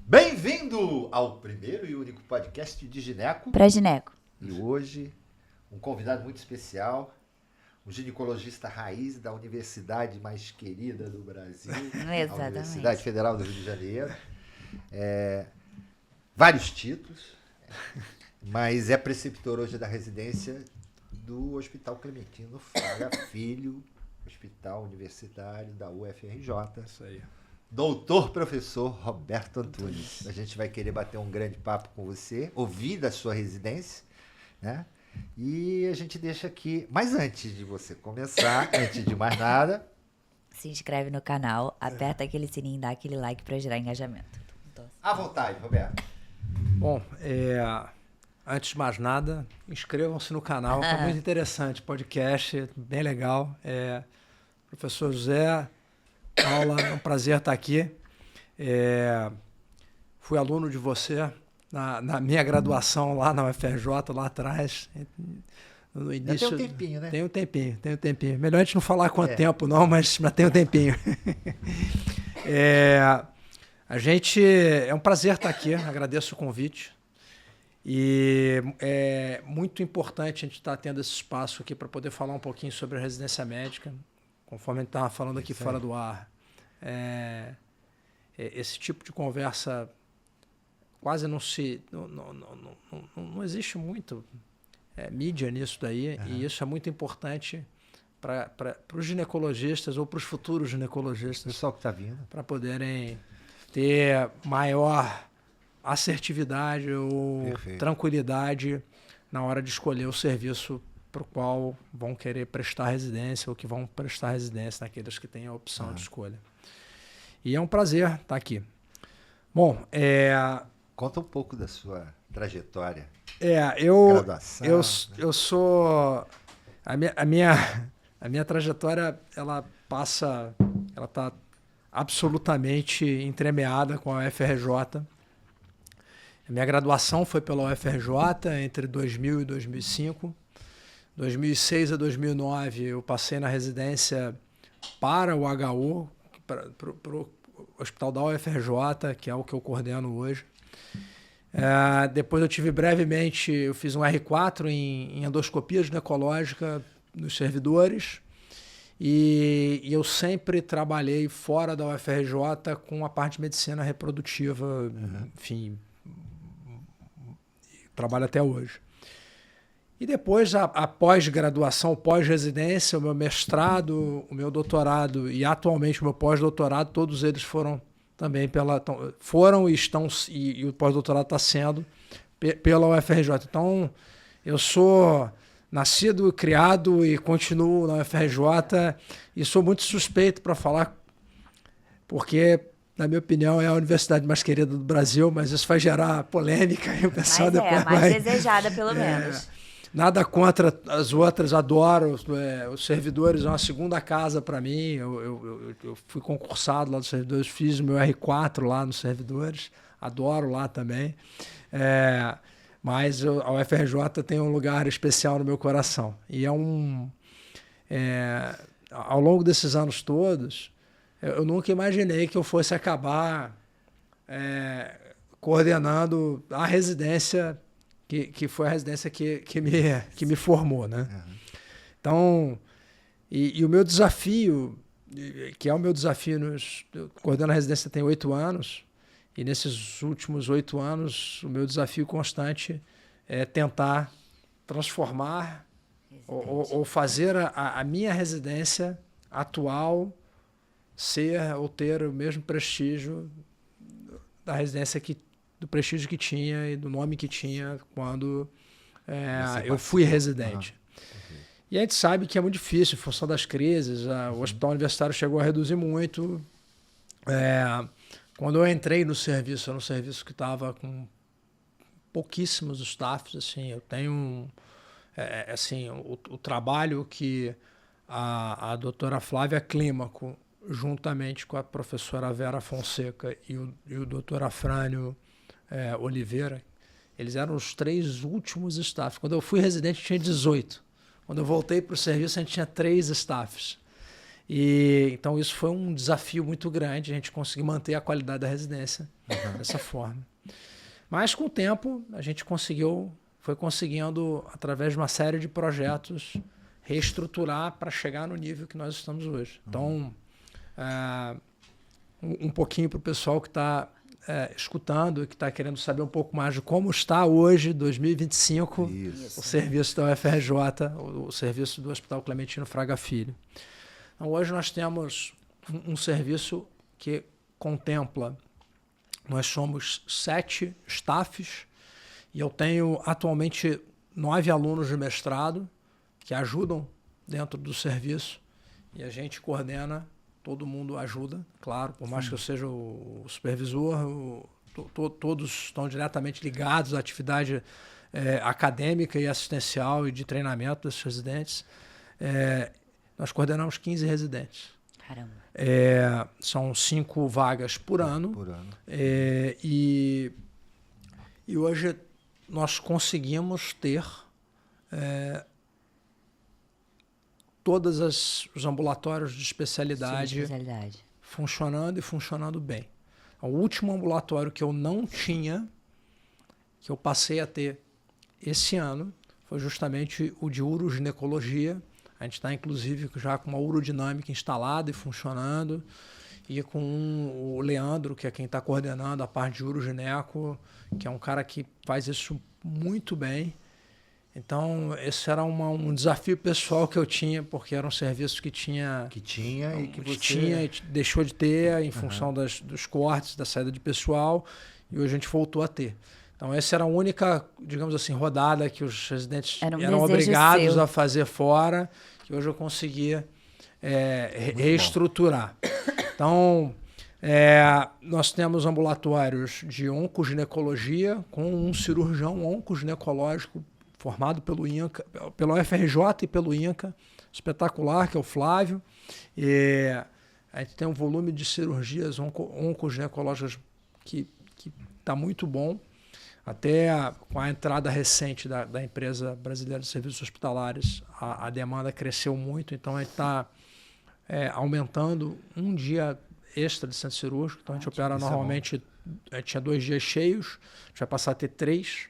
Bem-vindo ao primeiro e único podcast de Gineco. Pra Gineco. E hoje, um convidado muito especial, um ginecologista raiz da universidade mais querida do Brasil, Exatamente. a Universidade Federal do Rio de Janeiro. Vários títulos, mas é preceptor hoje da residência do Hospital Clementino Fraga Filho, Hospital Universitário da UFRJ. Isso aí. Doutor Professor Roberto Antunes. A gente vai querer bater um grande papo com você, ouvir da sua residência, né? E a gente deixa aqui, mas antes de você começar, antes de mais nada, Se inscreve no canal, aperta aquele sininho, dá aquele like pra gerar engajamento. à vontade, Roberto. Bom, antes de mais nada, inscrevam-se no canal, que é muito interessante, podcast, bem legal. Professor José, Paula, é um prazer estar aqui. Fui aluno de você na minha graduação lá na UFRJ, lá atrás. No início, tem um tempinho, né? Tem um tempinho. Melhor a gente não falar quanto tempo não, mas tem um tempinho. É um prazer estar aqui, agradeço o convite. E é muito importante a gente estar tendo esse espaço aqui para poder falar um pouquinho sobre a residência médica, conforme a gente estava falando aqui fora do ar. Esse tipo de conversa quase não existe muito mídia nisso daí, e isso é muito importante para os ginecologistas ou para os futuros ginecologistas. Pessoal que está vindo. Para poderem ter maior assertividade ou tranquilidade na hora de escolher o serviço para o qual vão querer prestar residência ou que vão prestar residência naqueles que têm a opção de escolha. E é um prazer estar aqui. Bom, Conta um pouco da sua trajetória. Graduação, eu sou... A minha trajetória, ela está absolutamente entremeada com a UFRJ. A minha graduação foi pela UFRJ entre 2000 e 2005. 2006 a 2009 eu passei na residência para o HU, para o hospital da UFRJ, que é o que eu coordeno hoje. Depois eu fiz um R4 em endoscopia ginecológica nos servidores. E eu sempre trabalhei fora da UFRJ com a parte de medicina reprodutiva, enfim, trabalho até hoje. E depois a pós-graduação, o pós-residência, o meu mestrado, o meu doutorado e atualmente o meu pós-doutorado, todos eles foram também e o pós-doutorado está sendo pela UFRJ. Então, eu sou nascido, criado e continuo na UFRJ e sou muito suspeito para falar, porque, na minha opinião, é a universidade mais querida do Brasil, mas isso vai gerar polêmica e o pessoal Mas depois mais vai... desejada, pelo menos. Nada contra as outras, adoro. Os servidores é uma segunda casa para mim. Eu fui concursado lá dos servidores, fiz o meu R4 lá nos servidores, adoro lá também. Mas a UFRJ tem um lugar especial no meu coração. E ao longo desses anos todos, eu nunca imaginei que eu fosse acabar coordenando a residência que foi a residência que me formou, né? Então, e o meu desafio, que é o meu desafio, eu coordeno a residência tem 8 anos, e nesses últimos 8 anos, o meu desafio constante é tentar transformar ou fazer a minha residência atual ou ter o mesmo prestígio da residência do prestígio que tinha e do nome que tinha quando eu fui residente. E a gente sabe que é muito difícil, em função das crises. O hospital universitário chegou a reduzir muito. Quando eu entrei no serviço, era um serviço que estava com pouquíssimos staffs. Assim, eu tenho o trabalho que a doutora Flávia Clímaco, juntamente com a professora Vera Fonseca e o doutor Afrânio Oliveira, eles eram os 3 últimos staffs. Quando eu fui residente, tinha 18. Quando eu voltei para o serviço, a gente tinha 3 staffs. E então isso foi um desafio muito grande, a gente conseguir manter a qualidade da residência dessa forma. Mas com o tempo a gente foi conseguindo, através de uma série de projetos, reestruturar para chegar no nível que nós estamos hoje. Então, um pouquinho para o pessoal que está escutando, que está querendo saber um pouco mais de como está hoje, 2025, o serviço da UFRJ, o serviço do Hospital Clementino Fraga Filho. Então, hoje nós temos um serviço que contempla, nós somos 7 staffs e eu tenho atualmente 9 alunos de mestrado que ajudam dentro do serviço e a gente coordena, todo mundo ajuda, claro, por mais que eu seja o supervisor, todos estão diretamente ligados à atividade acadêmica e assistencial e de treinamento desses residentes. Nós coordenamos 15 residentes. Caramba. São 5 vagas por ano. E hoje nós conseguimos ter todos os ambulatórios de especialidade funcionando e funcionando bem. O último ambulatório que eu não tinha, que eu passei a ter esse ano, foi justamente o de uroginecologia. A gente está, inclusive, já com uma urodinâmica instalada e funcionando, e com o Leandro, que é quem está coordenando a parte de urogineco, que é um cara que faz isso muito bem. Então, esse era um desafio pessoal que eu tinha, porque era um serviço que tinha e que você... tinha e deixou de ter em função dos cortes, da saída de pessoal, e hoje a gente voltou a ter. Então, essa era a única, digamos assim, rodada que os residentes eram obrigados a fazer fora, que hoje eu conseguia reestruturar. Então, nós temos ambulatórios de oncoginecologia com um cirurgião oncoginecológico formado pelo INCA, pela UFRJ e pelo INCA, espetacular, que é o Flávio. E a gente tem um volume de cirurgias oncoginecológicas que está muito bom. Até com a entrada recente da empresa brasileira de serviços hospitalares, a demanda cresceu muito, então a gente está aumentando um dia extra de centro cirúrgico. Então a gente opera normalmente, a gente tinha 2 dias cheios, a gente vai passar a ter 3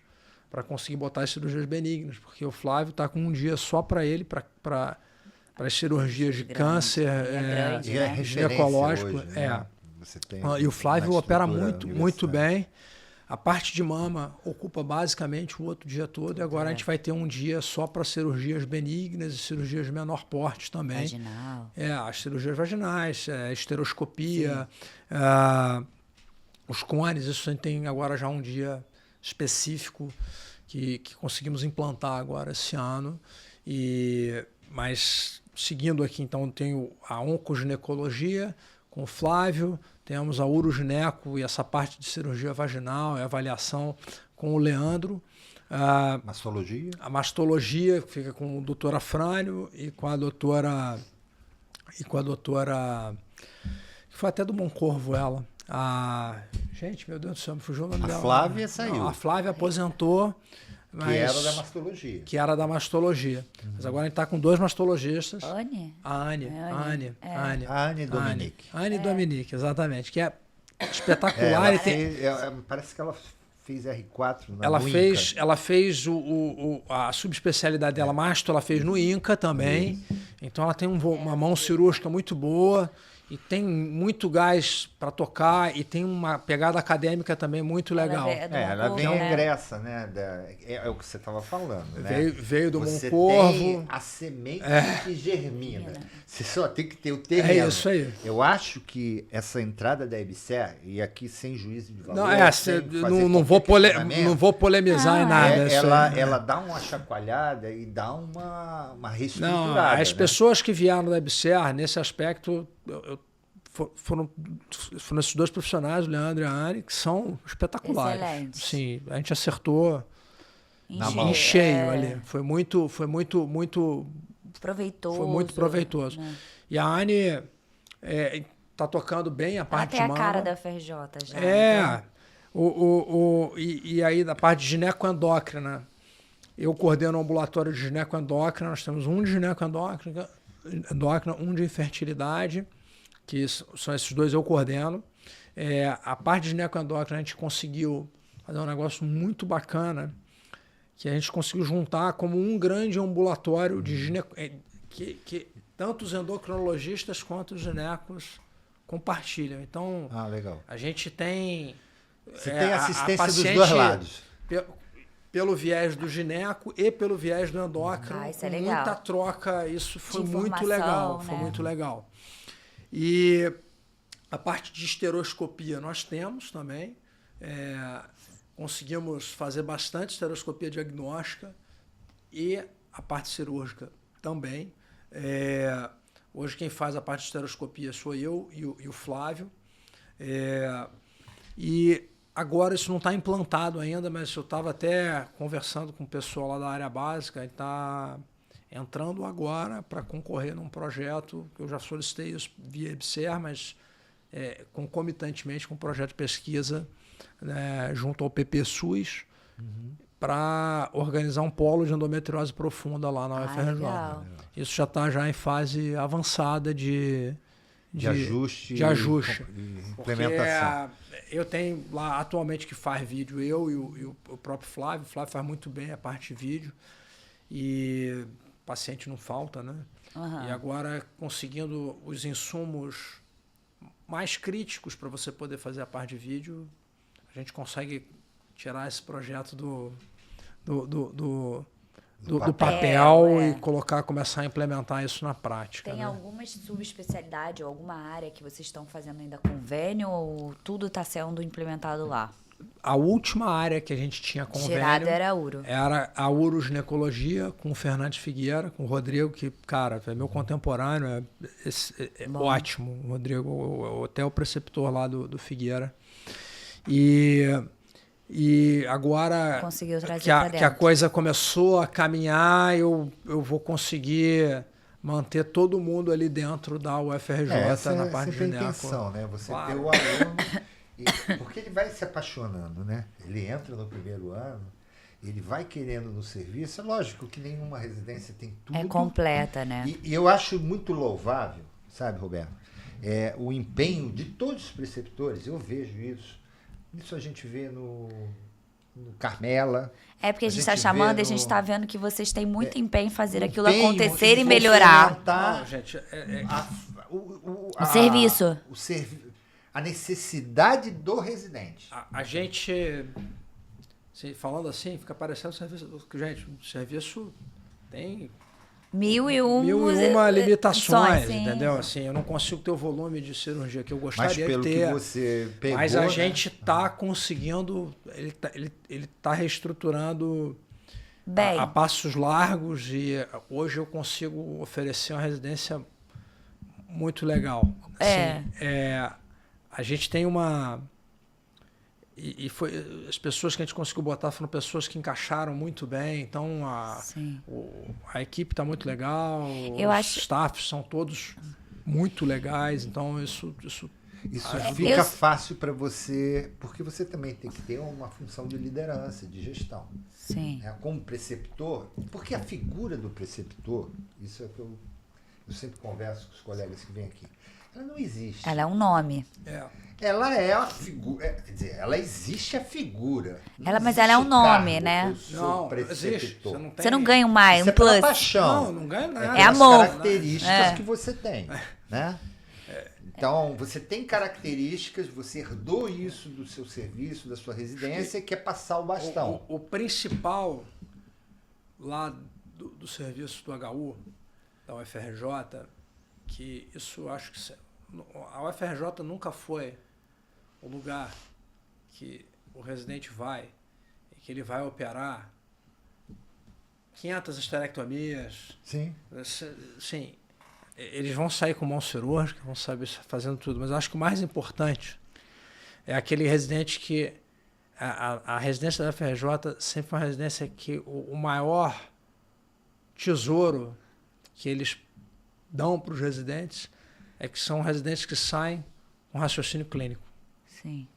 para conseguir botar as cirurgias benignas, porque o Flávio está com um dia só para ele, para as cirurgias de câncer ginecológico. Hoje, né? Você tem e o Flávio opera muito bem. A parte de mama ocupa basicamente o outro dia todo, e agora a gente vai ter um dia só para cirurgias benignas e cirurgias de menor porte também. Vaginal. As cirurgias vaginais, esteroscopia, os cones, isso a gente tem agora já um dia específico que conseguimos implantar agora esse ano. Mas seguindo aqui, então, tenho a oncoginecologia com o Flávio, temos a urogineco e essa parte de cirurgia vaginal e avaliação com o Leandro. Mastologia? A mastologia fica com o doutor Afrânio e com a doutora... que foi até do Moncorvo ela. Gente, meu Deus do céu, me fugiu o nome dela. A Flávia saiu. Não, a Flávia aposentou. Que era da mastologia. Que era da mastologia. Mas agora a gente está com 2 mastologistas. Anne? A Anne Dominique. Anne Dominique, exatamente. Que é espetacular. Parece que ela fez R4 na Ela fez a subespecialidade dela, masto, ela fez no INCA também. Isso. Então ela tem uma mão cirúrgica muito boa. E tem muito gás para tocar e tem uma pegada acadêmica também muito legal. Ela vem egressa, né? É o que você estava falando, né? Veio do Você Moncorvo. Tem a semente que germina. Você só tem que ter o terreno. É isso aí. Eu acho que essa entrada da EBSER, e aqui sem juízo de valor, não vou polemizar em nada. Ela dá uma chacoalhada e dá uma reestruturada. As pessoas que vieram da EBSER, nesse aspecto... Foram esses 2 profissionais, o Leandro e a Anne, que são espetaculares. Excelentes. Sim, a gente acertou em cheio ali. Foi muito proveitoso. Foi muito proveitoso. Né? E a Anne está tocando bem a parte de mama. Até a cara da FRJ já. E aí da parte de ginecoendócrina, eu coordeno o ambulatório de ginecoendócrina, nós temos um de ginecoendócrina, endócrina, um de infertilidade, que são esses dois eu coordeno. A parte de ginecoendócrina a gente conseguiu fazer um negócio muito bacana, que a gente conseguiu juntar como um grande ambulatório de que tanto os endocrinologistas quanto os ginecos compartilham. Então, legal. a gente tem... Você tem assistência dos dois lados. Pelo viés do gineco e pelo viés do endócrino. Isso é legal. Muita troca, isso foi de muito legal. né? Foi muito legal. E a parte de esteroscopia nós temos também. Conseguimos fazer bastante esteroscopia diagnóstica e a parte cirúrgica também. Hoje quem faz a parte de esteroscopia sou eu e o Flávio. E agora isso não está implantado ainda, mas eu estava até conversando com o pessoal lá da área básica e está entrando agora para concorrer num projeto que eu já solicitei isso via EBSER, mas concomitantemente com um projeto de pesquisa, né, junto ao PPSUS, para organizar um polo de endometriose profunda lá na UFRJ. Legal. Isso já está em fase avançada de ajuste. E implementação. Eu tenho lá atualmente que faz vídeo, eu e o próprio Flávio. O Flávio faz muito bem a parte de vídeo. E paciente não falta, né? E agora conseguindo os insumos mais críticos para você poder fazer a parte de vídeo, a gente consegue tirar esse projeto do papel e começar a implementar isso na prática. Tem né? alguma subespecialidade ou alguma área que vocês estão fazendo ainda convênio ou tudo está sendo implementado lá? A última área que a gente tinha convênio era a uro. Era a uroginecologia com o Fernandes Figueira, com o Rodrigo, que, cara, é meu contemporâneo, é ótimo. O Rodrigo, até o preceptor lá do Figueira. E agora conseguiu trazer que a coisa começou a caminhar, eu vou conseguir manter todo mundo ali dentro da UFRJ na parte de gineco. Essa é a intenção, né? Você ter o aluno... porque ele vai se apaixonando, né? Ele entra no primeiro ano, ele vai querendo no serviço. É lógico que nenhuma residência tem tudo. É completa, né? E eu acho muito louvável, sabe, Roberto? O empenho de todos os preceptores, eu vejo isso. Isso a gente vê no Carmela. Porque a gente está chamando e a gente está vendo que vocês têm muito empenho em fazer aquilo empenho acontecer em e melhorar. Não, gente, O serviço. A necessidade do residente. A gente, falando assim, fica parecendo serviço. Gente, o serviço tem mil e uma limitações, entendeu? Assim, eu não consigo ter o volume de cirurgia que eu gostaria de ter. Que você pegou, mas a gente está conseguindo, ele tá reestruturando a passos largos e hoje eu consigo oferecer uma residência muito legal. A gente tem uma... E foi as pessoas que a gente conseguiu botar foram pessoas que encaixaram muito bem. Então, a equipe está muito legal. Os staffs são todos muito legais. Então, isso fica fácil para você, porque você também tem que ter uma função de liderança, de gestão. Sim. Como preceptor, porque a figura do preceptor, isso é que eu sempre converso com os colegas que vêm aqui, ela não existe. Ela é um nome. Ela é a figura, quer dizer, ela existe a figura. Mas ela é um nome, né? Não, existe. Você não ganha um plus. Paixão. Não ganha nada. É amor. As características que você tem, né? Então, você tem características, você herdou isso do seu serviço, da sua residência, que é passar o bastão. O principal lá do serviço do HU, da UFRJ, que isso acho que a UFRJ nunca foi o lugar que o residente vai e que ele vai operar 500 esterectomias. Sim. Sim, eles vão sair com mão cirúrgica, vão saber fazendo tudo, mas eu acho que o mais importante é aquele residente que a residência da UFRJ sempre foi uma residência que o maior tesouro que eles dão para os residentes é que são residentes que saem com raciocínio clínico. Sim.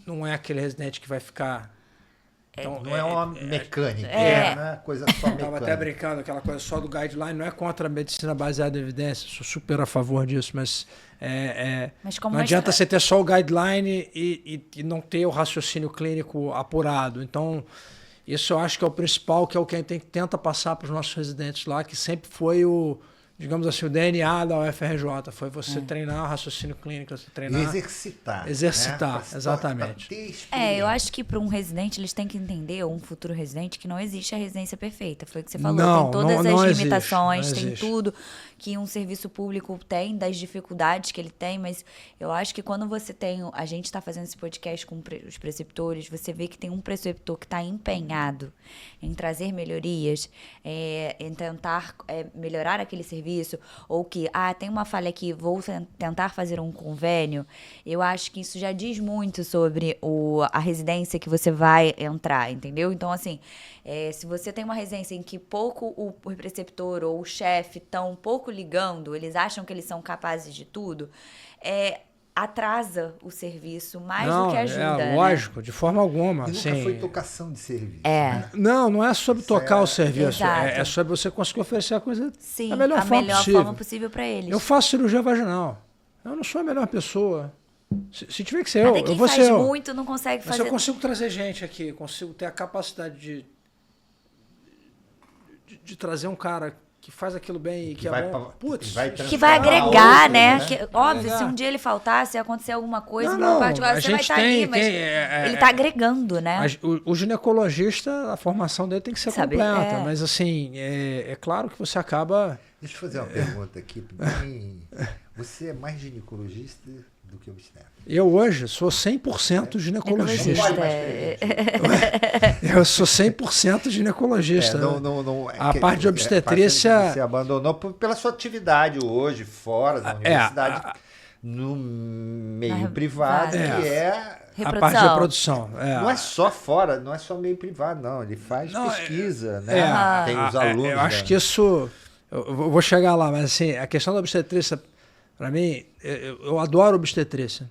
Não é aquele residente que vai ficar Então, Não é uma mecânica, É. não é coisa só mecânica. Estava até brincando, aquela coisa só do guideline, não é contra a medicina baseada em evidência, sou super a favor disso, mas, Mas como não uma adianta estra- você ter só o guideline e não ter o raciocínio clínico apurado. Então, isso eu acho que é o principal, que é o que a gente tenta passar para os nossos residentes lá, que sempre foi o, digamos assim, o DNA da UFRJ, foi você treinar o raciocínio clínico, você E treinar... exercitar. Exercitar, né? exatamente. Pra ter eu experiência. acho que para um residente eles têm que entender, ou um futuro residente, que não existe a residência perfeita. Foi o que você falou. Não, Tem todas não as existe, limitações, não tem existe. tudo que um serviço público tem, das dificuldades que ele tem, mas eu acho que quando você tem. A gente está fazendo esse podcast com os preceptores, você vê que tem um preceptor que está empenhado em trazer melhorias, em tentar melhorar aquele serviço, ou que, tem uma falha aqui, vou tentar fazer um convênio. Eu acho que isso já diz muito sobre a residência que você vai entrar, entendeu? Então, assim, se você tem uma residência em que pouco o preceptor ou o chefe estão um pouco ligando, eles acham que eles são capazes de tudo, atrasa o serviço mais do que ajuda. É lógico, de forma alguma. E nunca assim, foi tocação de serviço. É. Né? Não é sobre tocar o serviço, Exato. é sobre você conseguir oferecer a coisa Sim, da melhor a forma melhor possível. forma possível para eles. Eu faço cirurgia vaginal. Eu não sou a melhor pessoa. Se tiver que ser Até eu quem vou faz ser eu. muito não consegue Mas fazer. eu consigo trazer gente aqui, consigo ter a capacidade de trazer um cara que faz aquilo bem e que vai é bom. pra- Putz, vai Que vai transformar agregar, outro, né? né? Que, óbvio, Agregar. se um dia ele faltar, se acontecer alguma coisa Não, no particular, a você vai gente estar tem- ali, mas tem, ele tá agregando, né? o ginecologista, a formação dele tem que ser Sabe, completa, é. mas assim, é claro que você acaba... Deixa eu fazer uma pergunta aqui. Você é mais ginecologista do que obstetra? Eu hoje sou 100% ginecologista. Ginecologista. Eu sou 100% ginecologista. A parte de obstetrícia... Você abandonou pela sua atividade hoje, fora da universidade, no meio Na privado, privada. que é... A parte de reprodução. Não é só fora, não é só meio privado, não. Ele faz pesquisa, né? Tem os alunos. Eu acho que isso... Eu vou chegar lá, mas assim, a questão da obstetrícia, para mim, eu adoro obstetrícia.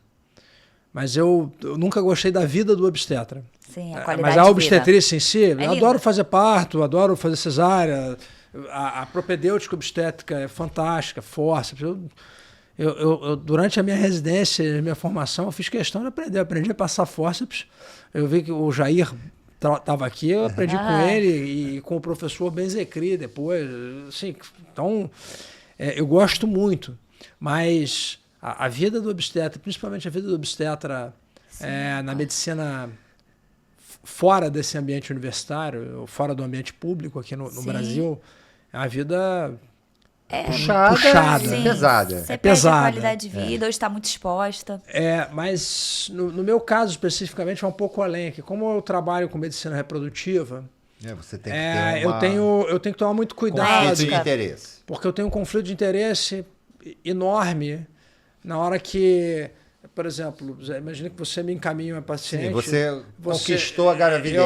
Mas eu nunca gostei da vida do obstetra. Sim, a qualidade Mas a de obstetrícia em si, eu linda. adoro fazer parto, adoro fazer cesárea. A propedêutica obstétrica é fantástica, força. Eu, durante a minha residência, a minha formação, eu fiz questão de aprender. Eu aprendi a passar fórceps. Eu vi que o Jair estava aqui, eu aprendi com ele e com o professor Benzecri depois. Assim, então, eu gosto muito. Mas a vida do obstetra, principalmente a vida do obstetra na medicina fora desse ambiente universitário, fora do ambiente público aqui no Brasil, é uma vida... puxada. Sim, Pesada. Você É perde pesada. a qualidade de vida, ou está muito exposta. Mas no meu caso especificamente vai um pouco além, que como eu trabalho com medicina reprodutiva, Você tem que ter eu tenho que tomar muito cuidado, conflito de interesse. porque eu tenho um conflito de interesse enorme na hora que, por exemplo, imagina que você me encaminha uma paciente. Sim, você conquistou a gravidez.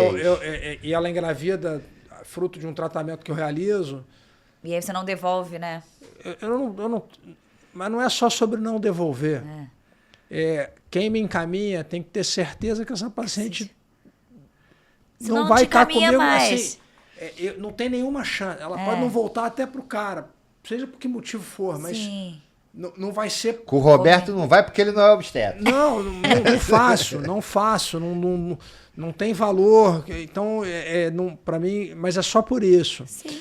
E ela engravida fruto de um tratamento que eu realizo. E aí você não devolve, né? Eu não, mas não é só sobre não devolver. Quem me encaminha tem que ter certeza que essa paciente Senão não vai te estar caminha comigo mais. assim. Não tem nenhuma chance. Ela pode não voltar até pro cara, seja por que motivo for, mas Sim. não vai ser. Com o Roberto não vai porque ele não é obstetra. Não faço, não tem valor. Então, para mim, mas é só por isso. Sim.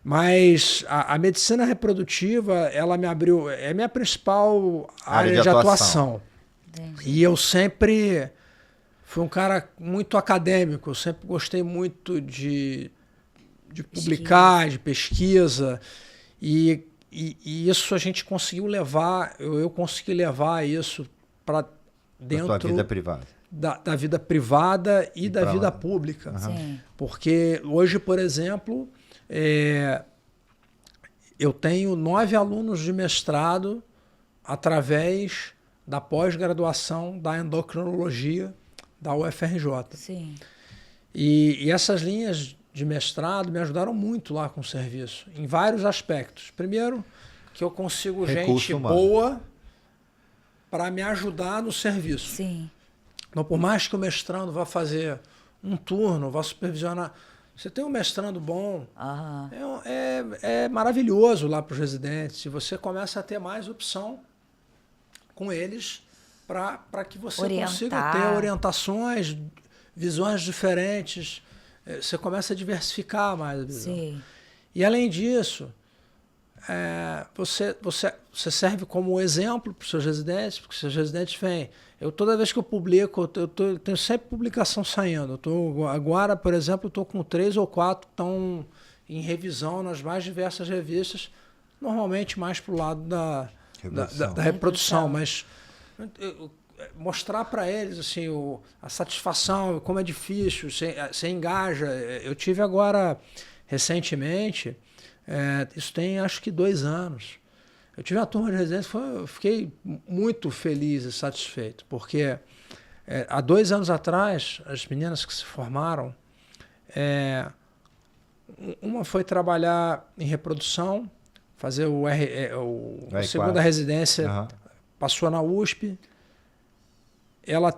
Mas a medicina reprodutiva, ela me abriu, é a minha principal área de atuação. Entendi. E eu sempre fui um cara muito acadêmico, eu sempre gostei muito de publicar, de pesquisa. E isso a gente conseguiu levar, eu consegui levar isso para dentro da tua vida privada. Da vida privada e da vida pública. Sim. Porque hoje, por exemplo, eu tenho 9 alunos de mestrado através da pós-graduação da endocrinologia da UFRJ. Sim. E essas linhas de mestrado me ajudaram muito lá com o serviço, em vários aspectos. Primeiro, que eu consigo Recurso gente humano. boa para me ajudar no serviço. Sim. Então, por mais que o mestrando vá fazer um turno, vai supervisionar. Você tem um mestrando bom, é maravilhoso lá para os residentes. E você começa a ter mais opção com eles para que você consiga ter orientações, visões diferentes. Você começa a diversificar mais a visão. Sim. E, além disso, você serve como exemplo para os seus residentes, porque os seus residentes vêm. Toda vez que eu publico, eu tenho sempre publicação saindo. Agora, por exemplo, estou com 3 ou 4 que estão em revisão nas mais diversas revistas, normalmente mais para o lado da reprodução, mas mostrar para eles assim, a satisfação, como é difícil, você engaja. Eu tive agora, recentemente, isso tem acho que 2 anos, eu tive uma turma de residência, eu fiquei muito feliz e satisfeito, porque há 2 anos atrás, as meninas que se formaram, uma foi trabalhar em reprodução, fazer a segunda residência, passou na USP, ela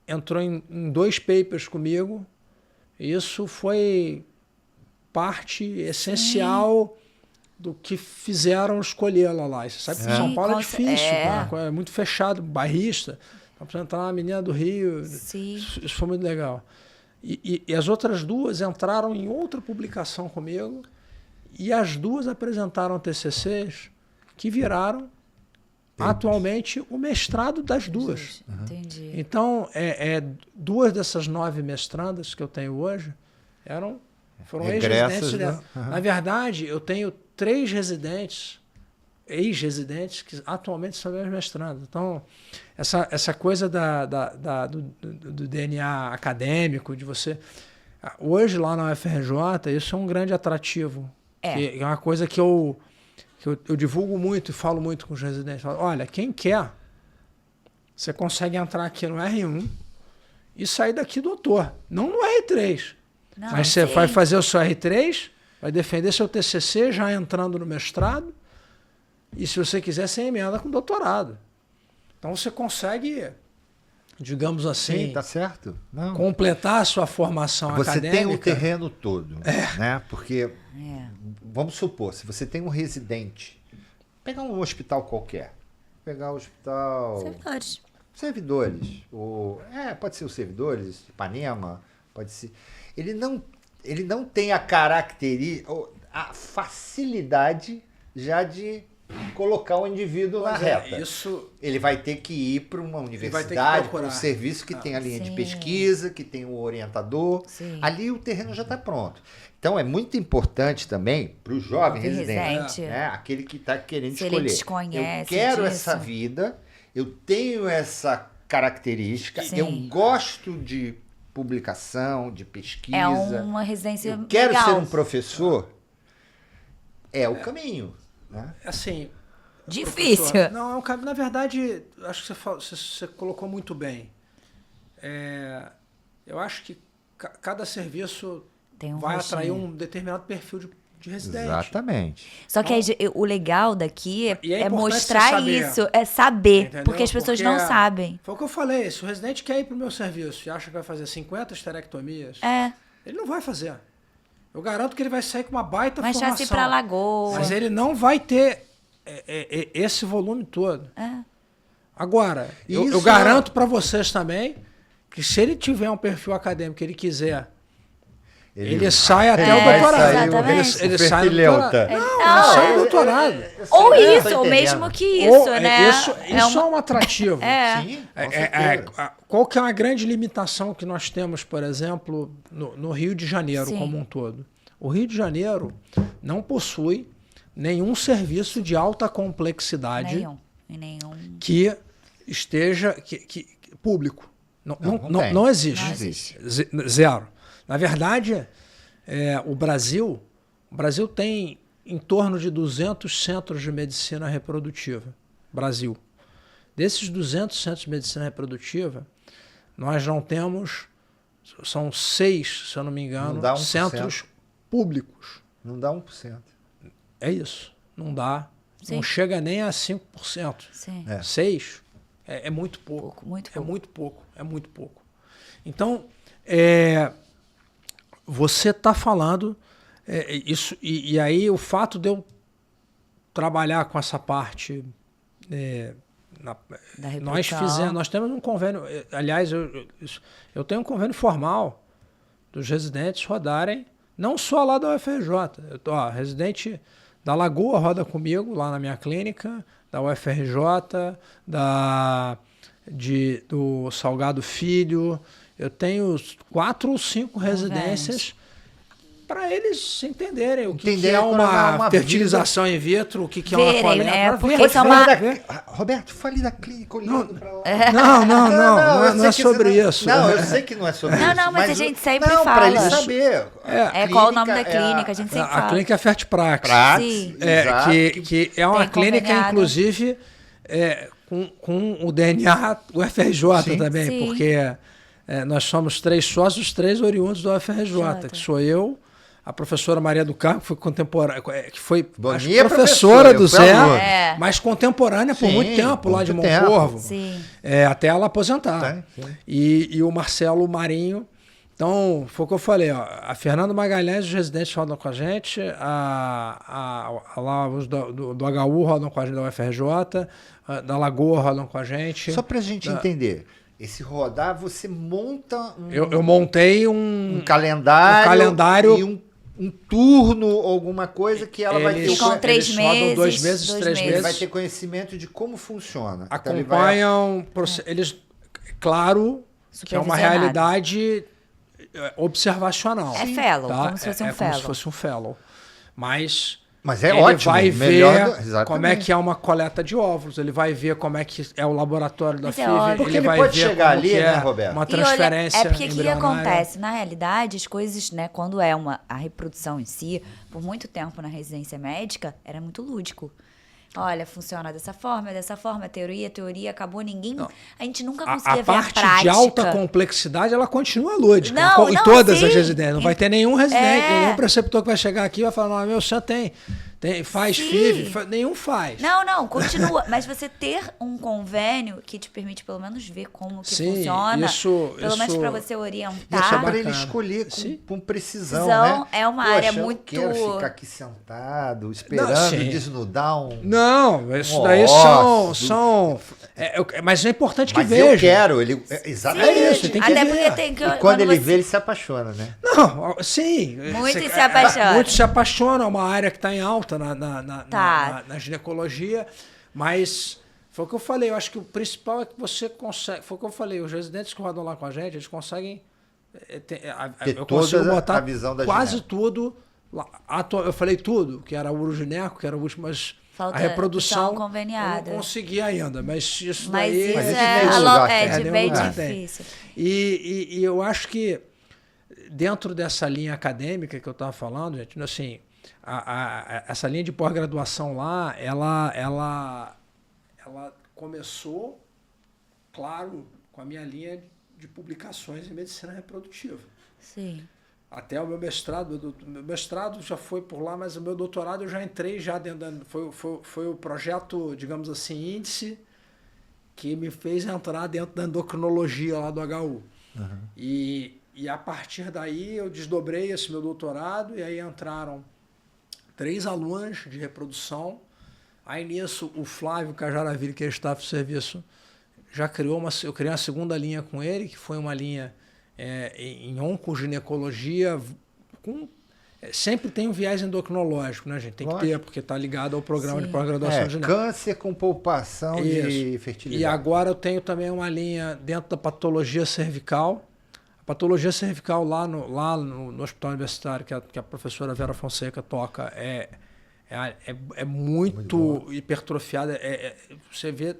entrou em 2 papers comigo, e isso foi parte essencial do que fizeram escolhê-la lá. Você sabe que São Paulo é difícil, é muito fechado, bairrista. Apresentar uma menina do Rio, isso foi muito legal. E as outras 2 entraram em outra publicação comigo, e as 2 apresentaram TCCs que viraram atualmente o mestrado das 2. Entendi. Então, 2 dessas 9 mestrandas que eu tenho hoje foram ex-residentes. Na verdade, eu tenho 3 ex-residentes, que atualmente são meus mestrandos. Então, essa coisa do DNA acadêmico, de você... Hoje, lá na UFRJ, isso é um grande atrativo. Que é uma coisa que eu divulgo muito e falo muito com os residentes. Olha, quem quer, você consegue entrar aqui no R1 e sair daqui doutor. Não no R3. Não, mas você vai fazer o seu R3, vai defender seu TCC já entrando no mestrado, e se você quiser, você emenda com doutorado. Então você consegue, digamos assim, tá certo. Não. completar a sua formação acadêmica. Você tem o terreno todo, né? Porque, vamos supor, se você tem um residente, pegar um hospital qualquer, pegar o hospital... Servidores. Pode ser os servidores, Ipanema, pode ser... Ele não tem a característica, a facilidade já de colocar o indivíduo na reta. Ele vai ter que ir para uma universidade, para um serviço que tem a linha de pesquisa, que tem o orientador. Ali o terreno já está pronto. Então é muito importante também para o jovem residente, né? Aquele que está querendo escolher. Ele desconhece eu quero essa vida, eu tenho essa característica, eu gosto de publicação, de pesquisa. É uma residência eu quero ser um professor. É o caminho. Né? Assim, difícil. Não, é um caminho. Na verdade, acho que você colocou muito bem. Eu acho que cada serviço vai atrair um determinado perfil de residente. Exatamente. Só que o legal daqui é mostrar isso, é saber, entendeu? Porque as pessoas não sabem. Foi o que eu falei, se o residente quer ir para o meu serviço e acha que vai fazer 50 esterectomias, ele não vai fazer. Eu garanto que ele vai sair com uma baita formação. Mas já se para Lagoa. Mas ele não vai ter esse volume todo. Agora, eu garanto para vocês também que se ele tiver um perfil acadêmico que ele quiser, ele sai até o doutorado. Ele sai do doutorado. Não, ele sai do doutorado. Ou isso, ou mesmo que isso, né? Isso é um atrativo. Sim, qual que é uma grande limitação que nós temos, por exemplo, no Rio de Janeiro como um todo? O Rio de Janeiro não possui nenhum serviço de alta complexidade que esteja público. Não existe. Zero. Na verdade, o Brasil tem em torno de 200 centros de medicina reprodutiva. Brasil. Desses 200 centros de medicina reprodutiva, nós não temos, são 6, se eu não me engano, centros públicos. Não dá 1%. É isso. Não dá. Sim. Não chega nem a 5%. Sim. 6 é muito pouco. Muito pouco. É muito pouco. Então, Você está falando isso, e aí o fato de eu trabalhar com essa parte... nós temos um convênio, aliás, eu tenho um convênio formal dos residentes rodarem, não só lá da UFRJ, residente da Lagoa roda comigo lá na minha clínica, da UFRJ, do Salgado Filho, eu tenho 4 ou 5 residências para eles entenderem o que é uma fertilização in vitro, o que é uma coleta. Né? Porque são uma... Roberto, fale da clínica olhando para lá. Não é sobre isso. Não, eu sei que não é sobre isso. Não, mas a gente sempre fala. Para ele saber. Qual o nome da clínica, a gente sempre fala. A clínica é Fertiprax. Que é uma clínica, inclusive, com o DNA UFRJ também, porque nós somos 3 sócios, 3 oriundos do UFRJ, que sou eu, a professora Maria do Carmo, que foi contemporânea, que foi professora do Zé, mas contemporânea por muito tempo lá de Moncorvo, até ela aposentar. E o Marcelo Marinho. Então, foi o que eu falei, a Fernando Magalhães, os residentes rodam com a gente, lá os do HU rodam com a gente da UFRJ, da Lagoa rodam com a gente. Só para a gente entender. Esse rodar, você monta eu montei um calendário e um turno, alguma coisa que ela vai ter. Ficam 3 meses, 2 meses, 3 meses. Ele vai ter conhecimento de como funciona. Acompanham, eles, claro, que é uma realidade observacional. É fellow, como se fosse um fellow. Como se fosse um fellow. Mas é ele ótimo. Vai ver como é que é uma coleta de óvulos, ele vai ver como é que é o laboratório da FIV. Porque ele vai pode ver chegar ali, né, é Roberto? uma transferência. Olha, porque o que acontece? Na realidade, as coisas, né, quando a reprodução em si, por muito tempo na residência médica, era muito lúdico. Olha, funciona dessa forma, teoria, acabou, a gente nunca conseguia ver a prática. A parte de alta complexidade, ela continua lúdica, em todas as residências. Não vai ter nenhum residente, nenhum preceptor que vai chegar aqui e vai falar, meu senhor faz FIV, nenhum faz. Não, continua. Mas você ter um convênio que te permite pelo menos ver como que funciona, pelo menos para você orientar. E para ele escolher com precisão, né? É uma área muito... Eu quero ficar aqui sentado, esperando desnudar um... Não, isso daí são mas é importante que veja. Mas eu quero, exatamente. É isso, tem que Até ver. Porque e quando ele vê, ele se apaixona, né? Não, sim. Muito se apaixona. Muito se apaixona, é uma área que está em alta na ginecologia, mas foi o que eu falei, eu acho que o principal é que você consegue, foi o que eu falei, os residentes que rodam lá com a gente, eles conseguem eu consigo botar a visão da quase tudo, eu falei tudo, que era o urogineco, que era o último, mas a reprodução eu não consegui ainda, mas isso daí é bem difícil. E eu acho que dentro dessa linha acadêmica que eu estava falando, gente, assim, essa linha de pós-graduação lá, ela começou, claro, com a minha linha de publicações em medicina reprodutiva. Sim. Até o meu mestrado já foi por lá, mas o meu doutorado eu já entrei já dentro foi o projeto, digamos assim, índice que me fez entrar dentro da endocrinologia lá do HU. Uhum. E a partir daí eu desdobrei esse meu doutorado e aí entraram 3 alunos de reprodução. Aí nisso o Flávio Cajaraville, que é staff de serviço, já eu criei uma segunda linha com ele, que foi uma linha em oncoginecologia, sempre tem um viés endocrinológico, né, gente? Tem que ter, porque está ligado ao programa de pós-graduação de câncer com poupação de fertilidade. E agora eu tenho também uma linha dentro da patologia cervical. A patologia cervical lá no Hospital Universitário, que a professora Vera Fonseca toca, é muito hipertrofiada. Você vê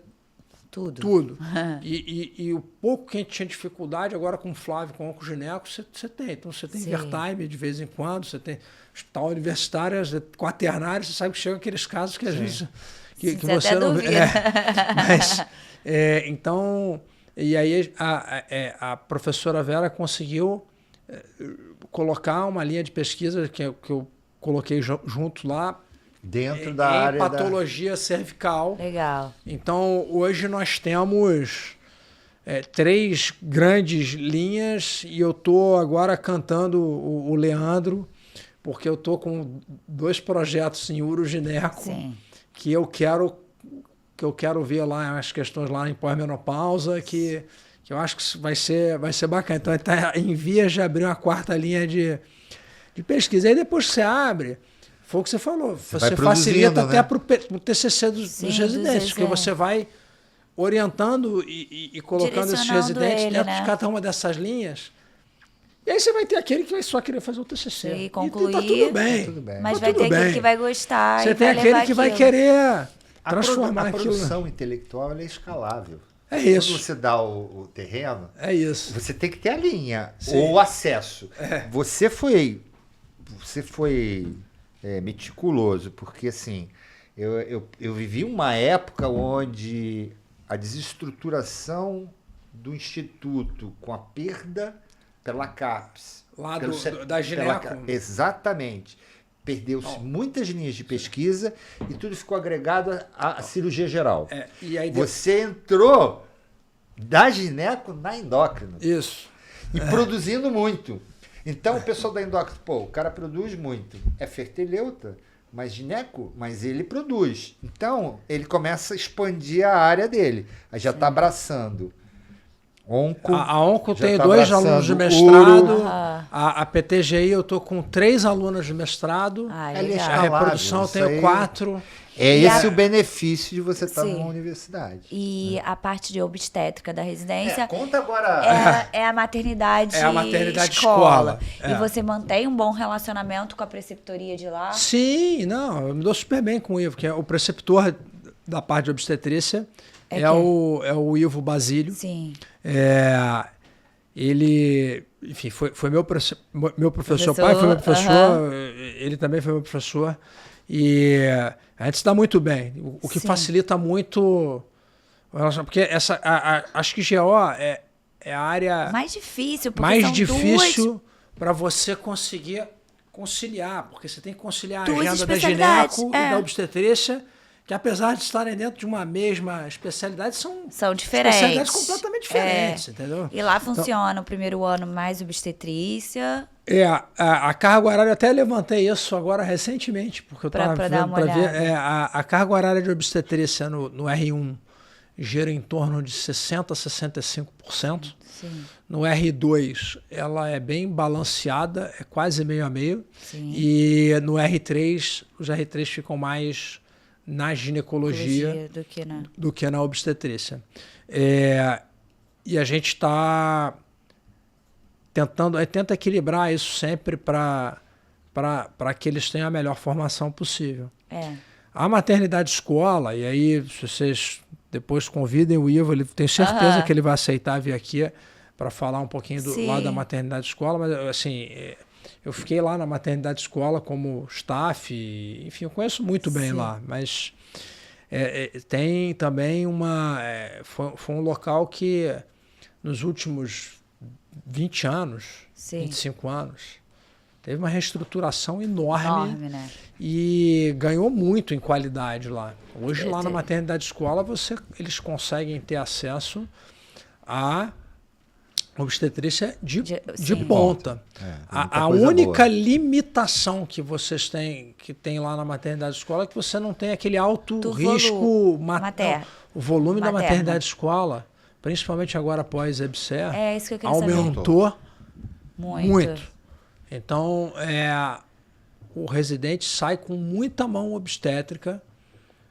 tudo. E o pouco que a gente tinha dificuldade, agora com o Flávio, com o oncogineco, você tem. Então, você tem Vertime de vez em quando, você tem hospital universitário, quaternário, você sabe que chegam aqueles casos que às vezes que você não vê. Mas, então, e aí a professora Vera conseguiu colocar uma linha de pesquisa que eu coloquei junto lá, dentro da área patologia cervical. Legal. Então, hoje nós temos 3 grandes linhas e eu tô agora cantando o Leandro, porque eu tô com 2 projetos em urogineco. Sim. Que eu quero ver lá as questões lá em pós-menopausa, que eu acho que vai ser bacana. Então, está em vias de abrir uma 4ª linha de pesquisa. Aí depois que você abre, foi o que você falou, você facilita até para o TCC dos residentes, porque você vai orientando e colocando esses residentes dentro de cada uma dessas linhas. E aí você vai ter aquele que vai só querer fazer o TCC. E concluir. E tá tudo bem. Tudo bem. Mas vai ter aquele que vai gostar. Você tem aquele que vai querer transformar a aquilo. A produção intelectual ela é escalável. É isso. Quando você dá o terreno, é isso. Você tem que ter a linha, ou o acesso. Você foi meticuloso, porque assim, eu vivi uma época onde a desestruturação do Instituto com a perda pela CAPES. Lá da Gineco. Exatamente. Perdeu-se muitas linhas de pesquisa e tudo ficou agregado à cirurgia geral. E aí você entrou da gineco na endócrino. Isso. E produzindo muito. Então o pessoal da endócrino, o cara produz muito. É fertileuta, mas gineco, mas ele produz. Então ele começa a expandir a área dele. Aí já está abraçando. Onco, a Onco tem tá 2 alunos de mestrado. A PTGI eu tô com 3 alunas de mestrado. A reprodução eu tenho 4. Esse o benefício de você estar numa universidade. E a parte de obstétrica da residência. Conta agora. É a maternidade. É a maternidade escola. E você mantém um bom relacionamento com a preceptoria de lá? Sim, não, eu me dou super bem com o Ivo, que é o preceptor da parte de obstetrícia. É o Ivo Basílio. Sim. Ele, enfim, foi meu professor. Pai foi meu professor, ele também foi meu professor. E a gente se dá muito bem, o que facilita muito. Porque acho que GO é a área mais difícil, para você conseguir conciliar, porque você tem que conciliar a duas agenda da gineco e da obstetrícia, que apesar de estarem dentro de uma mesma especialidade, são diferentes. Especialidades completamente diferentes, entendeu? E lá funciona o primeiro ano mais obstetrícia. A carga horária, eu até levantei isso agora recentemente, porque eu estava vendo para ver. A carga horária de obstetrícia no R1 gira em torno de 60% a 65%. Sim. No R2, ela é bem balanceada, é quase meio a meio. Sim. E no R3, os R3 ficam mais na ginecologia do que na obstetrícia. E a gente está tenta equilibrar isso sempre para que eles tenham a melhor formação possível. A maternidade escola, e aí se vocês depois convidem o Ivo, ele tem certeza que ele vai aceitar vir aqui para falar um pouquinho do lado da maternidade escola, mas assim, eu fiquei lá na maternidade escola como staff, enfim, eu conheço muito bem lá, mas tem também foi um local que nos últimos 20 anos, 25 anos, teve uma reestruturação enorme, né? E ganhou muito em qualidade lá. Hoje lá na maternidade escola eles conseguem ter acesso a obstetrícia de ponta. A única limitação que vocês têm, que tem lá na maternidade escola, é que você não tem aquele alto risco materno. O volume da maternidade escola, principalmente agora após EBSER, aumentou muito. Então, o residente sai com muita mão obstétrica,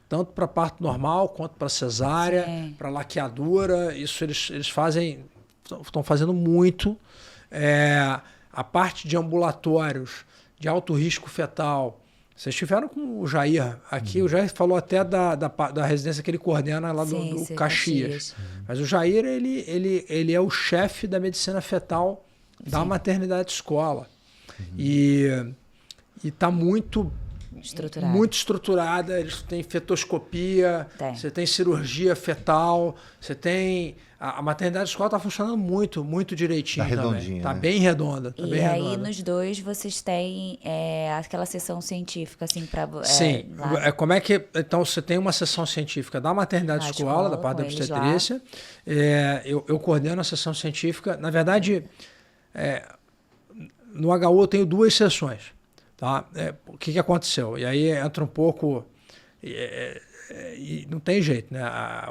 tanto para parto normal, quanto para cesárea, para laqueadura. Isso eles estão fazendo muito. A parte de ambulatórios de alto risco fetal. Vocês estiveram com o Jair aqui, o Jair falou até da residência que ele coordena lá do Caxias. Mas o Jair, ele é o chefe da medicina fetal da maternidade escola. E está muito estruturada. Muito estruturada. Eles têm fetoscopia, você tem cirurgia fetal, você tem... A maternidade escola está funcionando muito, muito direitinho. Está redondinha. Está bem redonda. Tá bem aí, redonda. nos dois, vocês têm aquela sessão científica, assim, para... Sim. Como é que... Então, você tem uma sessão científica da maternidade escola, da parte da obstetrícia. Eu coordeno a sessão científica. Na verdade, no HU eu tenho 2 sessões. Tá? O que aconteceu? E aí entra um pouco... E não tem jeito, né?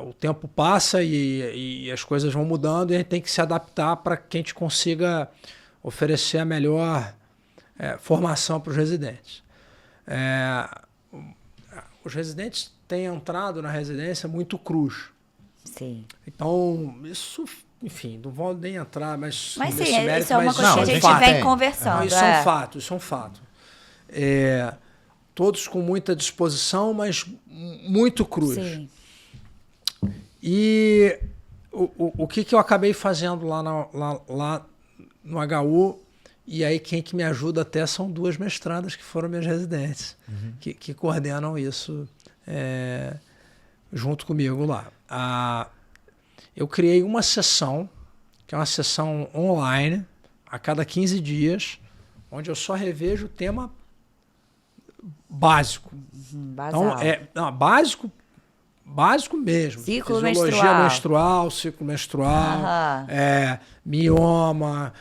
O tempo passa e as coisas vão mudando e a gente tem que se adaptar para que a gente consiga oferecer a melhor formação para os residentes. Os residentes têm entrado na residência muito crus. Sim. Então, isso, enfim, não vou nem entrar, mas sim, isso é uma coisa que a gente vem conversando. Isso é um fato. Todos com muita disposição, mas muito cruz. Sim. E o que eu acabei fazendo lá no HU, e aí quem que me ajuda até são 2 mestrandas que foram minhas residentes, que coordenam isso junto comigo lá. Eu criei uma sessão, que é uma sessão online, a cada 15 dias, onde eu só revejo o tema básico. Então, básico mesmo. Ciclo Fisiologia menstrual, ciclo menstrual, mioma,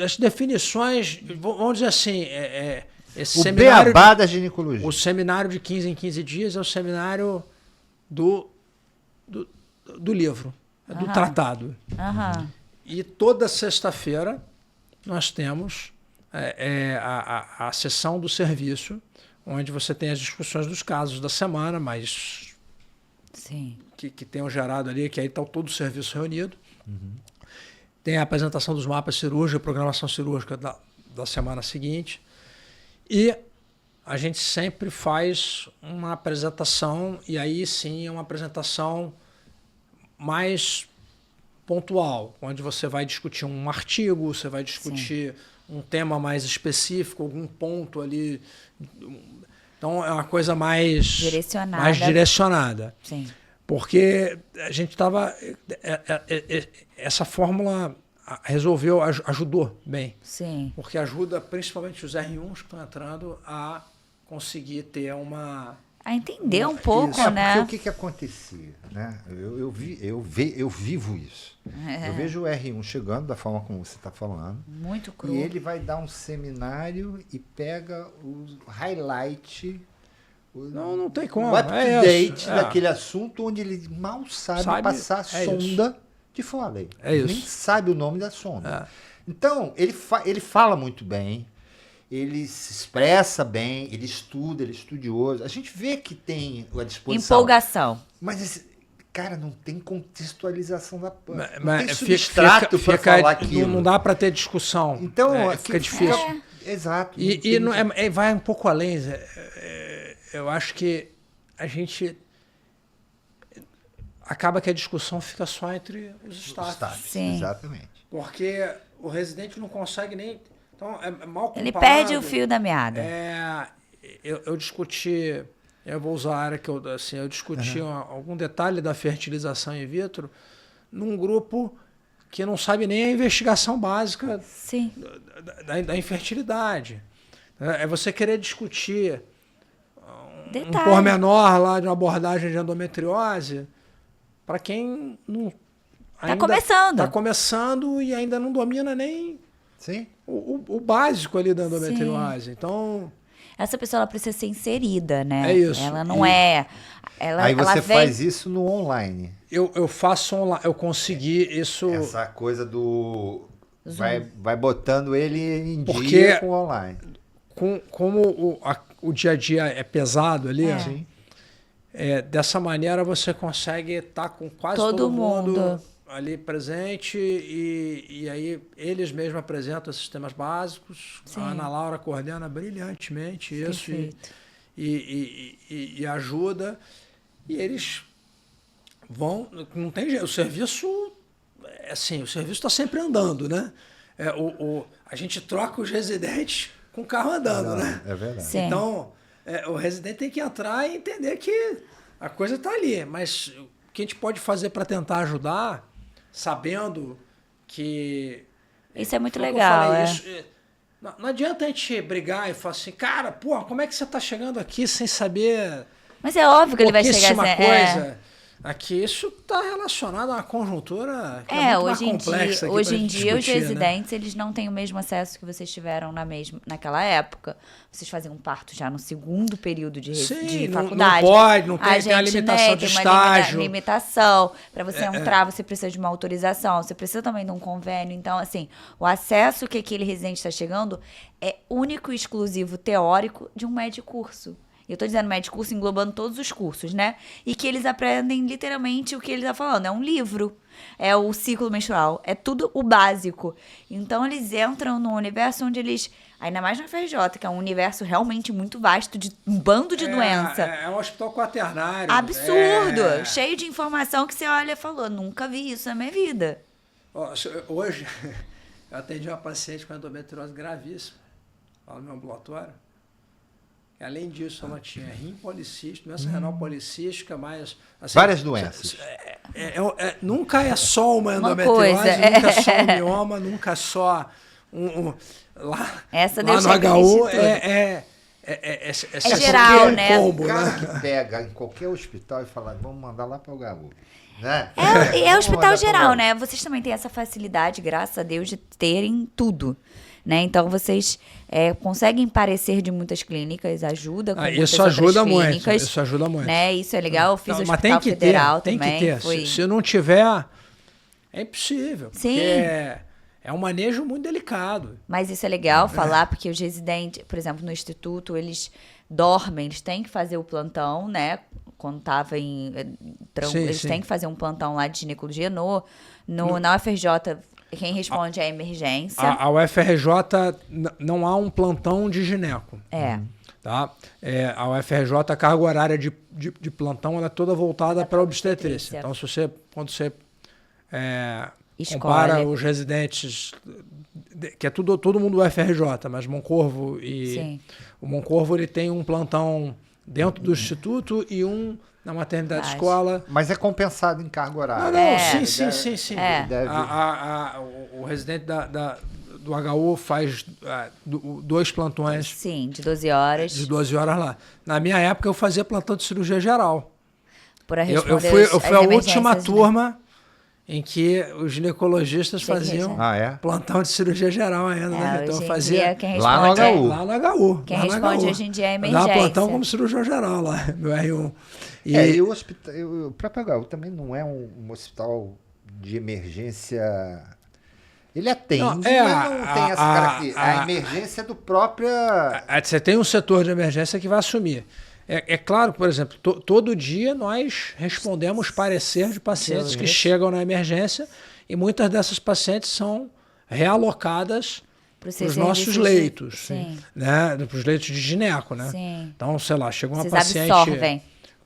as definições, vamos dizer assim, esse seminário beabá da ginecologia. O seminário de 15 em 15 dias é o seminário do livro, do tratado. E toda sexta-feira nós temos a sessão do serviço, onde você tem as discussões dos casos da semana, mas que tenham gerado ali, que aí está todo o serviço reunido. Tem a apresentação dos mapas cirúrgicos, a programação cirúrgica da semana seguinte. E a gente sempre faz uma apresentação, e aí sim é uma apresentação mais pontual, onde você vai discutir um artigo, você vai discutir um tema mais específico, algum ponto ali. Então é uma coisa mais direcionada. Sim. Porque a gente estava... Essa fórmula ajudou bem. Sim. Porque ajuda principalmente os R1s que estão entrando a conseguir ter uma... A entender um pouco, né? Porque o que acontecia, né? Eu vivo isso. Eu vejo o R1 chegando da forma como você está falando. Muito cru. E ele vai dar um seminário e pega o highlight... Não tem como. O up-to-date daquele assunto, onde ele mal sabe passar a sonda de Foley. Ele nem sabe o nome da sonda. Então, ele fala muito bem, ele se expressa bem, ele estuda, ele é estudioso. A gente vê que tem a disposição. Empolgação. Mas, cara, não tem contextualização da pampa. Não tem substrato para falar aquilo. Não dá para ter discussão. Então, fica difícil. Exato. E vai um pouco além. Eu acho que a gente acaba que a discussão fica só entre os staffs. Sim. Exatamente. Porque o residente não consegue nem... Então, é mal comparado. Ele perde o fio da meada. Eu discuti... Eu vou usar a área que eu discuti algum detalhe da fertilização in vitro num grupo que não sabe nem a investigação básica da infertilidade. É você querer discutir um pormenor lá de uma abordagem de endometriose para quem não está começando e ainda não domina nem o básico ali da endometriose. Então, essa pessoa ela precisa ser inserida, né? É isso. Ela não é... Aí você faz isso no online. Eu faço online. Eu consegui isso... Essa coisa do... Vai botando ele em dia com o online. Como o dia a dia é pesado ali, dessa maneira você consegue estar com quase todo mundo ali presente e aí eles mesmos apresentam os sistemas básicos. A Ana Laura coordena brilhantemente isso e ajuda. E eles vão... Não tem jeito. O serviço está sempre andando, né? A gente troca os residentes com o carro andando, né? É verdade. Sim. Então, o residente tem que entrar e entender que a coisa está ali. Mas o que a gente pode fazer para tentar ajudar, sabendo que... Isso é muito foi o que eu legal, falei, é. isso, não adianta a gente brigar e falar assim, cara, porra, como é que você está chegando aqui sem saber... Mas é óbvio que ele vai chegar pouquíssima assim. coisa. Aqui, isso está relacionado a uma conjuntura que é muito mais complexa. Aqui Hoje pra em gente dia os discutir, né? residentes eles não têm o mesmo acesso que vocês tiveram naquela época. Vocês faziam parto já no segundo período de Sim, faculdade. não pode, não tem, a tem a gente, limitação de tem uma estágio. limitação. Para você entrar, você precisa de uma autorização. Você precisa também de um convênio. Então, assim, o acesso que aquele residente está chegando é único e exclusivo teórico de um médio curso. Eu estou dizendo médio curso englobando todos os cursos, né? E que eles aprendem literalmente o que ele está falando. É um livro, é o ciclo menstrual, é tudo o básico. Então, eles entram num universo onde eles... Ainda mais na FRJ, que é um universo realmente muito vasto, de um bando de doença. É um hospital quaternário. Absurdo! Cheio de informação que você olha e falou, nunca vi isso na minha vida. Hoje, eu atendi uma paciente com endometriose gravíssima, lá no meu ambulatório. Além disso, ela tinha rim policístico, doença renal policística, mas... Assim, Várias doenças. Nunca é só uma endometriose, coisa, nunca é só um mioma, nunca é só lá Essa no HU é geral, né? Combo, O cara né? que pega em qualquer hospital e fala, vamos mandar lá para o HU. Né? É hospital geral, né? Vocês também têm essa facilidade, graças a Deus, de terem tudo. Né? Então, vocês conseguem parecer de muitas clínicas, ajuda com muitas isso outras ajuda clínicas. muito, isso ajuda muito. Né? Isso é legal, eu fiz o Mas Hospital Federal tem também. que ter. Foi... Se não tiver, é impossível. Sim. Porque é um manejo muito delicado. Mas isso é legal falar, porque os residentes, por exemplo, no instituto, eles dormem, eles têm que fazer o plantão, né? Quando estava em... eles têm que fazer um plantão lá de ginecologia na UFRJ. Quem responde é a emergência. A UFRJ não há um plantão de gineco. Tá? A UFRJ, a carga horária de plantão, ela é toda voltada para a obstetrícia. Então, quando você compara os residentes, que é todo mundo UFRJ, mas Moncorvo o Moncorvo ele tem um plantão dentro do instituto e um na maternidade escola. Mas é compensado em carga horária. Sim. O residente do HU faz 2 plantões. Sim, de 12 horas. De 12 horas lá. Na minha época, eu fazia plantão de cirurgia geral. Eu fui a última turma em que os ginecologistas faziam plantão de cirurgia geral ainda. Né? Então, eu fazia lá no HU. Lá no HU. Quem responde hoje em dia é a emergência. Dava plantão como cirurgião geral lá, meu R1. E o hospital, o próprio HU também não é um hospital de emergência. Ele atende, mas não tem essa característica. A emergência do próprio. Você tem um setor de emergência que vai assumir. É claro, por exemplo, todo dia nós respondemos parecer de pacientes que chegam na emergência e muitas dessas pacientes são realocadas para os nossos leitos, né? Para os leitos de gineco, né? Sim. Então, sei lá, chegou uma paciente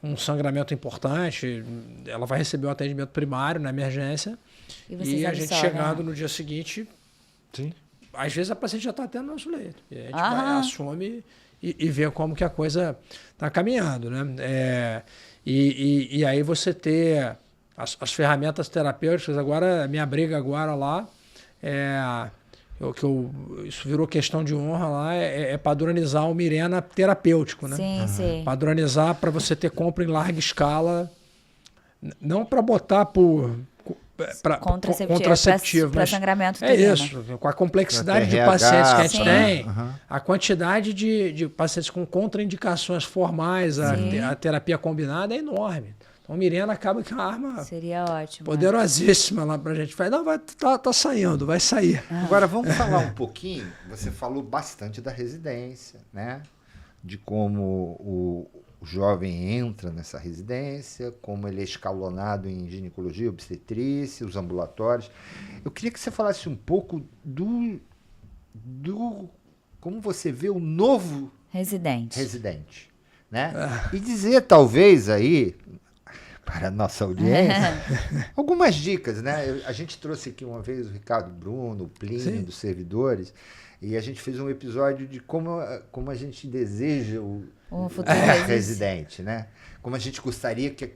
com um sangramento importante, ela vai receber um atendimento primário na emergência e a gente chegando no dia seguinte, às vezes a paciente já está até no nosso leito. E a gente assume e vê como que a coisa está caminhando, né? E aí você ter as ferramentas terapêuticas, agora, a minha briga agora lá, isso virou questão de honra lá, é padronizar o Mirena terapêutico, né? Sim. Padronizar para você ter compra em larga escala, não para botar contraceptivo, para sangramento isso, com a complexidade de pacientes que a gente tem, a quantidade de pacientes com contraindicações formais, a terapia combinada é enorme. Então, Mirena acaba que é uma arma poderosíssima lá pra gente. Tá saindo, vai sair. Agora, vamos falar um pouquinho, você falou bastante da residência, né? De como o jovem entra nessa residência, como ele é escalonado em ginecologia, obstetrícia, os ambulatórios. Eu queria que você falasse um pouco do como você vê o novo residente, né? E dizer, talvez, aí, para a nossa audiência, algumas dicas, né? A gente trouxe aqui uma vez o Ricardo Bruno, o Plínio, dos servidores. E a gente fez um episódio de como a gente deseja o futuro residente, né? Como a gente gostaria que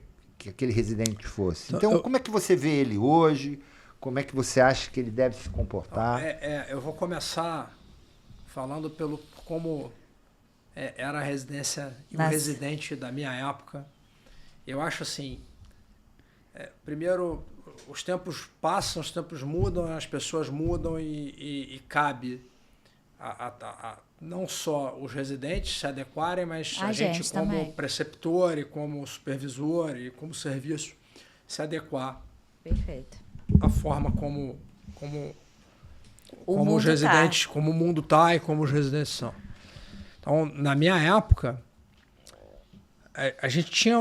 aquele residente fosse. Então, como é que você vê ele hoje? Como é que você acha que ele deve se comportar? Eu vou começar falando como era a residência e o residente da minha época. Eu acho assim, primeiro, os tempos passam, os tempos mudam, as pessoas mudam e cabe não só os residentes se adequarem, mas a gente como também. Preceptor e como supervisor e como serviço se adequar. Perfeito. A forma como os residentes, como o mundo está e como os residentes são. Então, na minha época, a gente tinha...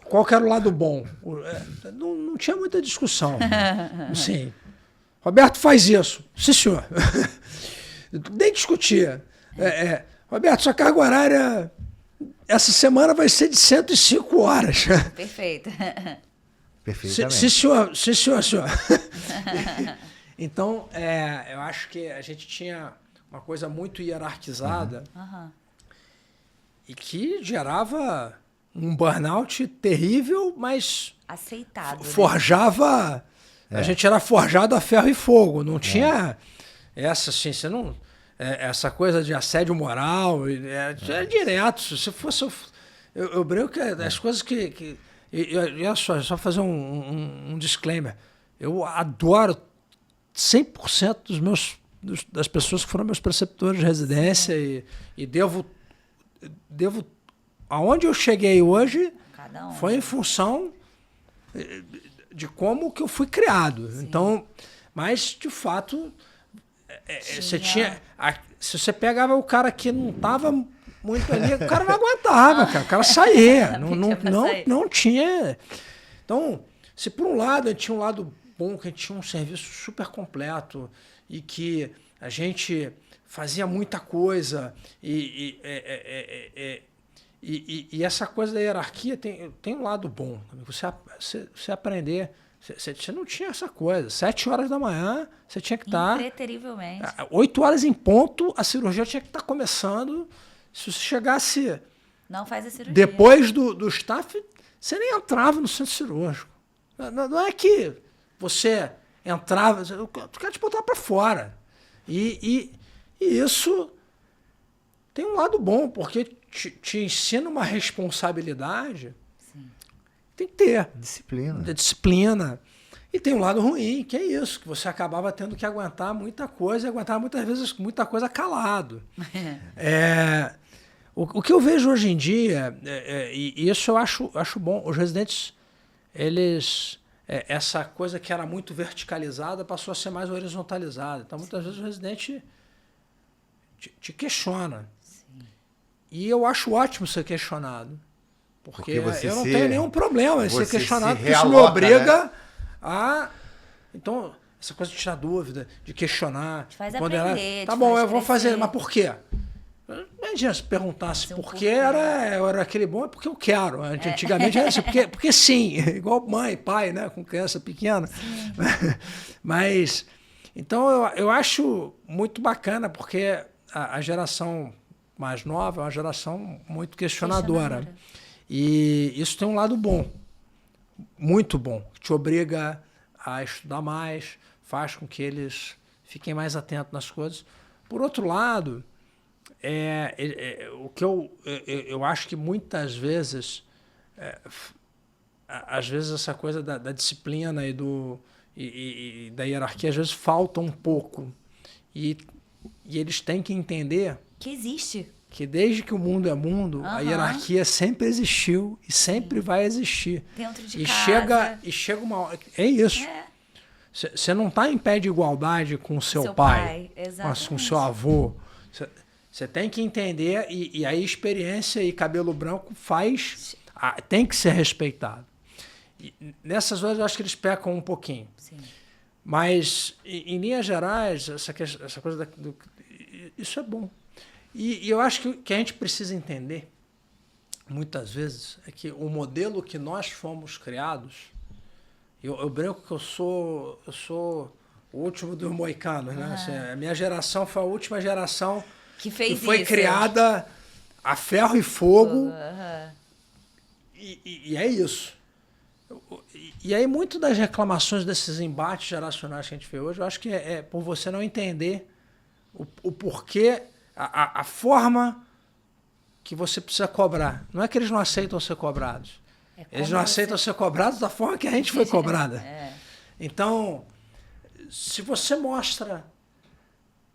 Qual que era o lado bom? Não tinha muita discussão. Sim. Roberto faz isso. Sim, senhor. Nem discutia. Roberto, sua carga horária essa semana vai ser de 105 horas. Perfeito. Perfeitamente. Sim, senhor. Então, eu acho que a gente tinha uma coisa muito hierarquizada e que gerava um burnout terrível, mas aceitado. Forjava... A gente era forjado a ferro e fogo. Não tinha essa, assim, você não... essa coisa de assédio moral, é direto. Se fosse... Eu brinco que as coisas que olha só fazer um disclaimer. Eu adoro 100% das pessoas que foram meus preceptores de residência e devo... Aonde eu cheguei hoje foi em função de como que eu fui criado. Sim. Então, mas, de fato, você tinha... Se você pegava o cara que não estava muito ali, o cara não aguentava, cara. O cara saía. Não tinha... Então, se por um lado a gente tinha um lado bom, que a gente tinha um serviço super completo e que a gente fazia muita coisa e essa coisa da hierarquia tem um lado bom. Você aprender... Você não tinha essa coisa. 7 horas da manhã, você tinha que estar... Impreterivelmente. 8 horas em ponto, a cirurgia tinha que estar começando. Se você chegasse... Não faz a cirurgia. Depois do staff, você nem entrava no centro cirúrgico. Não é que você entrava... Eu quero te botar para fora. E isso tem um lado bom, porque te ensina uma responsabilidade. Sim. Tem que ter. Disciplina. E tem um lado ruim, que é isso, que você acabava tendo que aguentar muita coisa, e aguentar muitas vezes muita coisa calado. O que eu vejo hoje em dia, e isso eu acho bom, os residentes, eles... essa coisa que era muito verticalizada passou a ser mais horizontalizada. Então, muitas vezes o residente te questiona. Sim. E eu acho ótimo ser questionado. Porque eu não tenho nenhum problema em ser questionado, porque isso me obriga, né, a... Então, essa coisa de tirar dúvida, de questionar. Te faz aprender. Tá bom, eu vou fazer, mas por quê? Imagina se perguntasse por que era aquele bom, é porque eu quero. Antigamente era assim, porque sim, igual mãe, pai, né, com criança pequena. Mas, então, eu acho muito bacana, porque a geração mais nova é uma geração muito questionadora. E isso tem um lado bom, muito bom, que te obriga a estudar mais, faz com que eles fiquem mais atentos nas coisas. Por outro lado, o que eu acho que muitas vezes, às vezes essa coisa da disciplina e da hierarquia, às vezes falta um pouco. E eles têm que entender... Que existe. Que desde que o mundo é mundo, a hierarquia sempre existiu e sempre vai existir. Dentro de casa. Chega uma hora... É isso. Você não está em pé de igualdade com o seu pai, com o seu avô. Você tem que entender, e aí experiência e cabelo branco tem que ser respeitado. E nessas horas eu acho que eles pecam um pouquinho. Sim. Mas, em linhas gerais, essa coisa isso é bom. E eu acho que a gente precisa entender, muitas vezes, é que o modelo que nós fomos criados, eu brinco que eu sou o último dos moicanos, né? Assim, a minha geração foi a última geração que fez foi isso. criada a ferro e fogo. E é isso. E aí, muito das reclamações desses embates geracionais que a gente vê hoje, eu acho que é por você não entender o porquê, a forma que você precisa cobrar. Não é que eles não aceitam ser cobrados. Eles não aceitam ser cobrados da forma que a gente foi cobrada. Então, se você mostra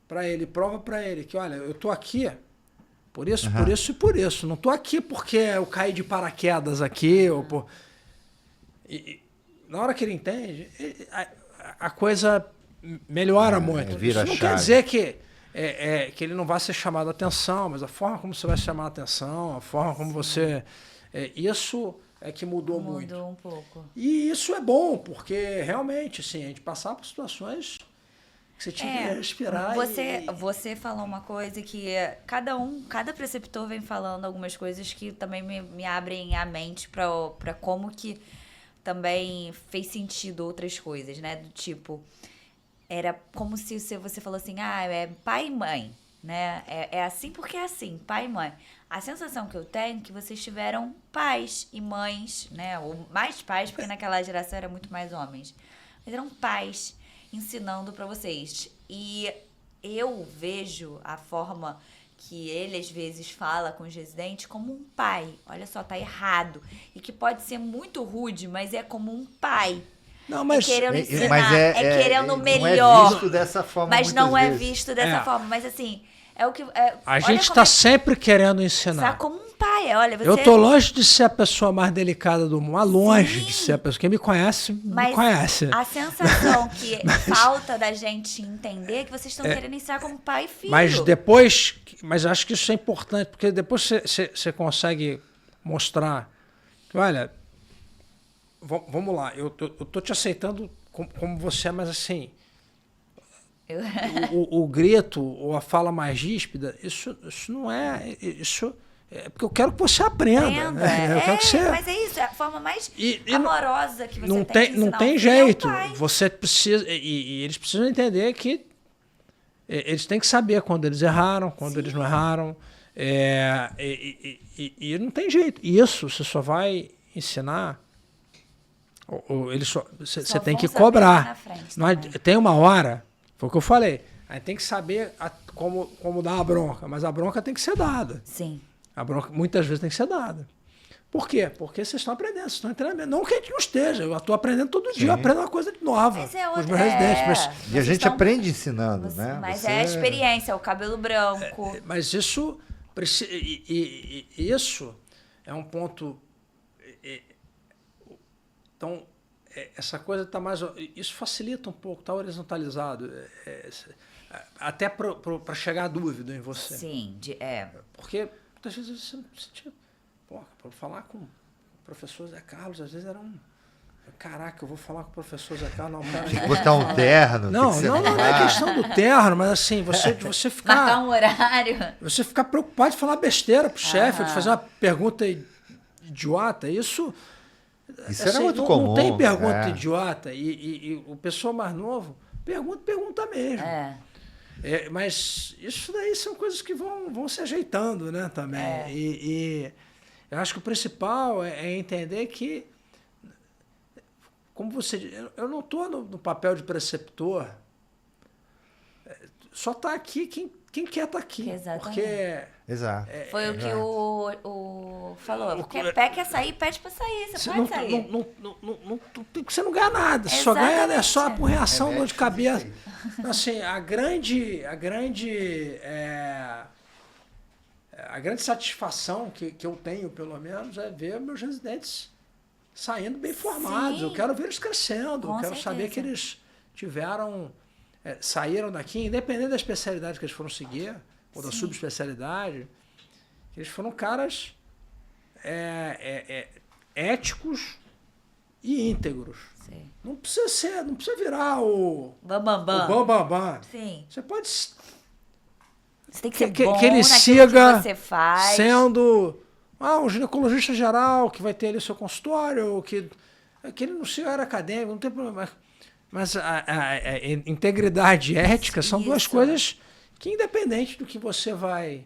para ele, prova para ele que, olha, eu estou aqui por isso, por isso e por isso. Não estou aqui porque eu caí de paraquedas aqui. Ou por... na hora que ele entende, a coisa melhora muito. Vira isso não chave. quer dizer que ele não vai ser chamado a atenção, mas a forma como você vai chamar a atenção, a forma como você... isso é que mudou muito. Mudou um pouco. E isso é bom, porque realmente, assim, a gente passar por situações que você tinha que respirar. Você falou uma coisa que cada preceptor vem falando algumas coisas que também me abrem a mente para como que também fez sentido outras coisas, né? Do tipo, era como se você falou assim, é pai e mãe, né? É assim porque é assim, pai e mãe. A sensação que eu tenho é que vocês tiveram pais e mães, né? Ou mais pais, porque naquela geração era muito mais homens. Mas eram pais ensinando para vocês. E eu vejo a forma que ele às vezes fala com os residentes como um pai. Olha só, tá errado. E que pode ser muito rude, mas é como um pai. Não, mas querendo ensinar, mas querendo melhor. Não é visto dessa forma. Mas não é vezes. Visto dessa forma. Mas assim, é o que... a gente está sempre querendo ensinar. Como um pai. Olha, você... Eu tô longe de ser a pessoa mais delicada do mundo. Mas longe de ser a pessoa. Quem me conhece, me conhece. A sensação que falta da gente entender é que vocês estão querendo ensinar como pai e filho. Mas acho que isso é importante, porque depois você consegue mostrar que, olha, vamos lá, eu tô te aceitando como você é, mas assim, o grito ou a fala mais ríspida, isso não é... Isso é porque eu quero que você aprenda. Eu quero que você... Mas é isso, é a forma mais amorosa que você não tem de ensinar. Não tem jeito. Você precisa... E eles precisam entender que eles têm que saber quando eles erraram, quando eles não erraram. E não tem jeito. Isso você só vai ensinar... Você tem que cobrar. Tem uma hora, foi o que eu falei, aí tem que saber como dar a bronca, mas a bronca tem que ser dada. Sim. A bronca muitas vezes tem que ser dada. Por quê? Porque vocês estão aprendendo, vocês estão treinando. Não que a gente não esteja, eu estou aprendendo todo dia, eu aprendo uma coisa nova com os meus residentes. E a gente aprende ensinando, né? Mas é a experiência, o cabelo branco. Mas isso é um ponto... Então, essa coisa está mais... Isso facilita um pouco, está horizontalizado. Até para chegar a dúvida em você. Sim, Porque muitas vezes você não sentia... Para falar com o professor Zé Carlos, às vezes era um... Caraca, eu vou falar com o professor Zé Carlos. Tem que botar um terno. Não é questão do terno, mas assim, você ficar... Marcar um horário. Você ficar preocupado de falar besteira pro chefe, de fazer uma pergunta idiota, isso assim, era muito comum. Não tem pergunta idiota. E o pessoal mais novo pergunta mesmo. Mas isso daí são coisas que vão se ajeitando, né, também. E eu acho que o principal é entender que, como você diz, eu não estou no papel de preceptor, só está aqui quem quer estar aqui. Exatamente. Porque... Exato. Foi o que o falou. Quer sair, pede para sair. Você pode sair. Você não ganha nada. Você só ganha só por reação, dor de cabeça. Assim, a grande satisfação que eu tenho, pelo menos, é ver meus residentes saindo bem formados. Eu quero ver eles crescendo. Eu quero saber que eles saíram daqui, independente da especialidade que eles foram seguir, ou da subespecialidade, eles foram caras éticos e íntegros. Sim. Não precisa virar o bam. Sim. Você pode... Você tem que ser bom que ele naquilo siga que você faz. Sendo um ginecologista geral que vai ter ali o seu consultório, que ele não siga a área acadêmica, não tem problema. Mas a integridade e ética são duas coisas que, independente do que você vai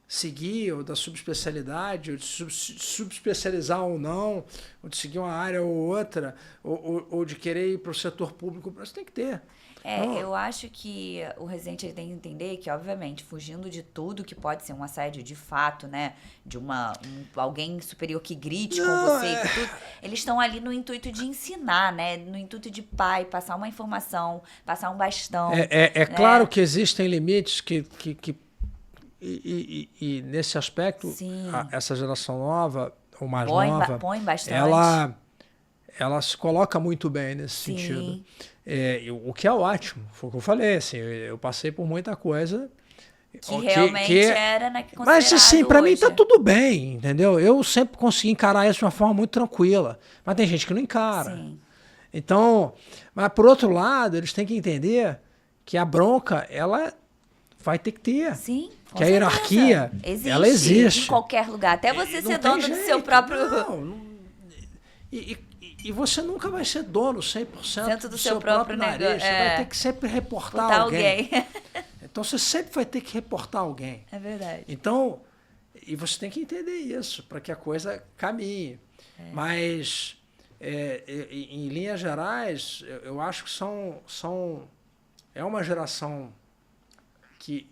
seguir, ou da subespecialidade, ou de subespecializar ou não, ou de seguir uma área ou outra, ou de querer ir para o setor público, você tem que ter. Eu acho que o residente ele tem que entender que, obviamente, fugindo de tudo que pode ser um assédio de fato, né? De alguém superior que grite com você, que tudo, eles estão ali no intuito de ensinar, né? No intuito de passar uma informação, passar um bastão. É claro que existem limites e nesse aspecto, essa geração nova, ou mais nova, põe bastante. Ela se coloca muito bem nesse sentido. O que é ótimo, foi o que eu falei, assim, eu passei por muita coisa que realmente era considerado. Mas assim, para mim tá tudo bem, entendeu? Eu sempre consegui encarar isso de uma forma muito tranquila, mas tem gente que não encara. Sim. Então, mas por outro lado, eles têm que entender que a bronca, ela vai ter que ter. Sim. Que a hierarquia, ela existe. Em qualquer lugar, até você ser dono do seu próprio... E você nunca vai ser dono 100% do seu próprio nariz. Você vai ter que sempre reportar alguém. Então você sempre vai ter que reportar alguém. É verdade. Então, e você tem que entender isso para que a coisa caminhe. Mas, em linhas gerais, eu acho que é uma geração que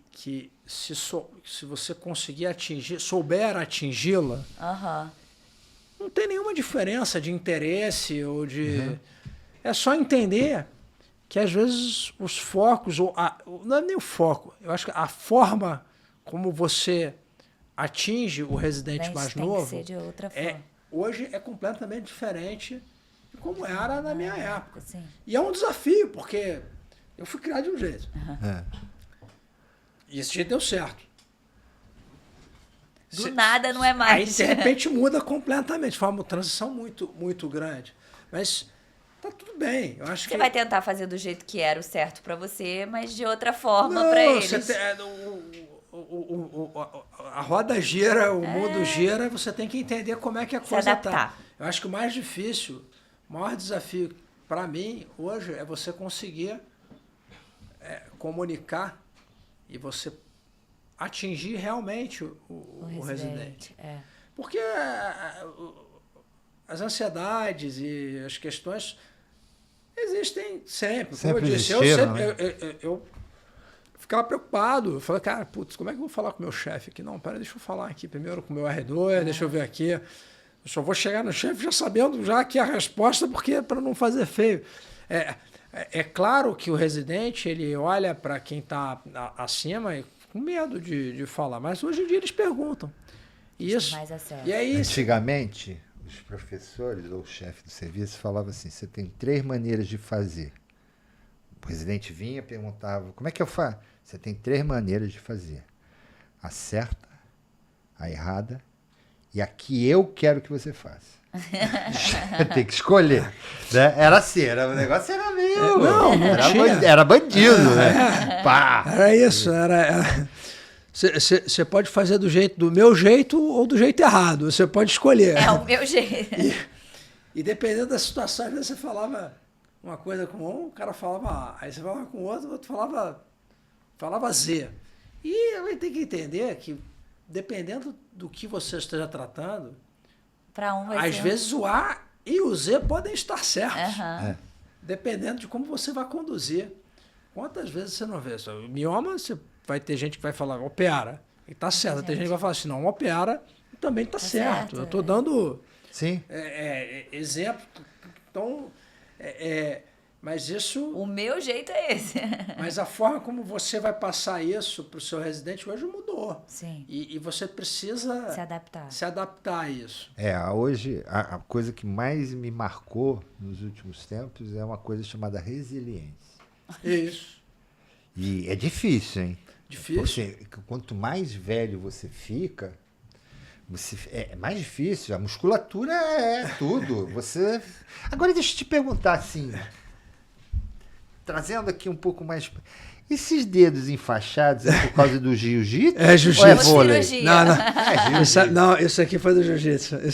se você conseguir souber atingi-la, não tem nenhuma diferença de interesse ou de... É só entender que, às vezes, os focos... não é nem o foco. Eu acho que a forma como você atinge o residente mais novo... Tem que ser de outra forma. Hoje é completamente diferente de como era na minha época. Sim. E é um desafio, porque eu fui criado de um jeito. E esse jeito deu certo. Do nada não é mais. Aí, de repente, muda completamente. Foi uma transição muito, muito grande. Mas tá tudo bem. Eu acho você vai tentar fazer do jeito que era o certo para você, mas de outra forma para eles. A roda gira, o mundo gira, você tem que entender como é que a coisa tá. Eu acho que o mais difícil, o maior desafio para mim hoje é você conseguir comunicar e você atingir realmente o residente. Porque as ansiedades e as questões existem sempre. Como eu disse, eu ficava preocupado. Eu falei, cara, putz, como é que eu vou falar com o meu chefe aqui? Não, deixa eu falar aqui primeiro com o meu R2, deixa eu ver aqui. Eu só vou chegar no chefe já sabendo já aqui a resposta, porque para não fazer feio. É claro que o residente, ele olha para quem está acima e com medo de falar, mas hoje em dia eles perguntam. Isso. Mais a sério. E aí, antigamente, os professores ou o chefe do serviço falavam assim, você tem 3 maneiras de fazer. O residente vinha e perguntava, como é que eu faço? Você tem 3 maneiras de fazer. A certa, a errada e a que eu quero que você faça. Tem que escolher. Né? Era assim, o negócio era meio... Era bandido, né? Pá. Era isso, Você pode fazer do meu jeito ou do jeito errado. Você pode escolher. É o meu jeito. E dependendo da situação, às vezes você falava uma coisa com um, o cara falava A. Aí você falava com o outro falava Z. E a gente tem que entender que, dependendo do que você esteja tratando, às vezes o A e o Z podem estar certos. Dependendo de como você vai conduzir. Quantas vezes você não vê? O mioma, você vai ter gente que vai falar, opera. E tá certo. Tem gente que vai falar assim, não, opera e também tá certo. Eu tô dando exemplo. Então, mas isso... O meu jeito é esse. Mas a forma como você vai passar isso para o seu residente hoje mudou. Sim. E você precisa se adaptar a isso. Hoje, a coisa que mais me marcou nos últimos tempos é uma coisa chamada resiliência. Isso. E é difícil, hein? Difícil. Porque quanto mais velho você fica, é mais difícil. A musculatura é tudo. Agora deixa eu te perguntar assim... trazendo aqui um pouco mais... Esses dedos enfaixados é por causa do jiu-jitsu? É jiu-jitsu. Ou é vôlei? Não, isso aqui foi do jiu-jitsu. O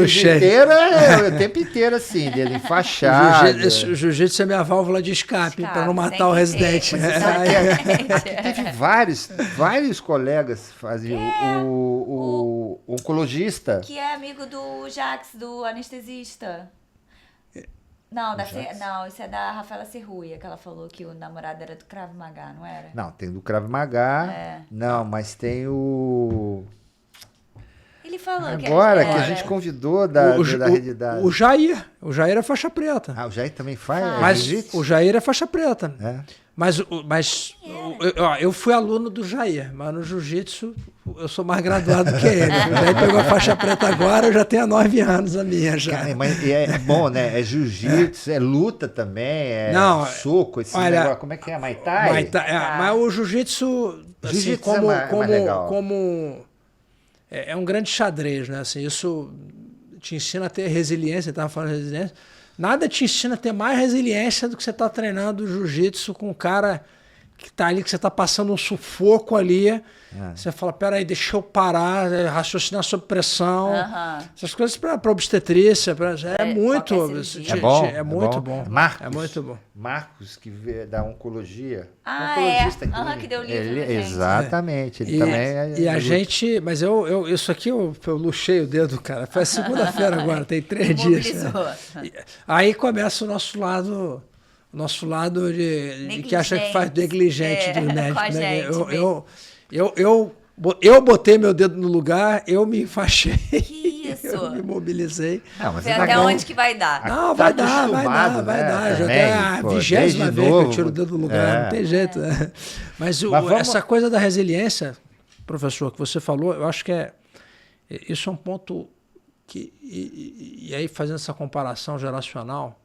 jiu-jiteiro é o tempo inteiro assim, dedo enfaixado. O jiu-jitsu é minha válvula de escape para não matar o residente. Aqui teve vários colegas que faziam o oncologista. Que é amigo do Jax, do anestesista. Não, isso é da Rafaela Serruia, que ela falou que o namorado era do Krav Maga, não era? Não, tem do Krav Maga. Não, mas tem o... Ele falou agora que a gente convidou da realidade. O Jair é faixa preta. O Jair também faz? Mas o Jair é faixa preta. Mas eu fui aluno do Jair, mas no jiu-jitsu eu sou mais graduado que ele. O Jair pegou a faixa preta agora, eu já tenho há 9 anos a minha já. Cara, mas é bom, né? É jiu-jitsu, é luta também, soco, esse negócio. Como é que é? Muay Thai? Mas o jiu-jitsu, assim, é um grande xadrez, né? Assim, isso te ensina a ter resiliência, estava falando de resiliência. Nada te ensina a ter mais resiliência do que você tá treinando jiu-jitsu com um cara que tá ali, que você tá passando um sufoco ali. Você fala, peraí, deixa eu parar, raciocinar sob pressão. Essas coisas para obstetrícia, é muito... É muito bom. Marcos, é muito bom. Marcos, que vê da oncologia. Oncologista que deu livro pra gente. Exatamente. Ele também é... E a gente... Mas isso aqui eu luxei o dedo, cara. Foi segunda-feira agora, tem 3 dias. Né? Aí começa o nosso lado de que acha que faz negligente dos médicos. Né? Eu botei meu dedo no lugar, eu me enfaixei. Que isso? Eu me mobilizei. Vê até onde que vai dar. Não, vai dar. Já é a 20ª vez que eu tiro o dedo do lugar, não tem jeito. Né? Mas essa coisa da resiliência, professor, que você falou, eu acho que isso é um ponto que... E aí, fazendo essa comparação geracional,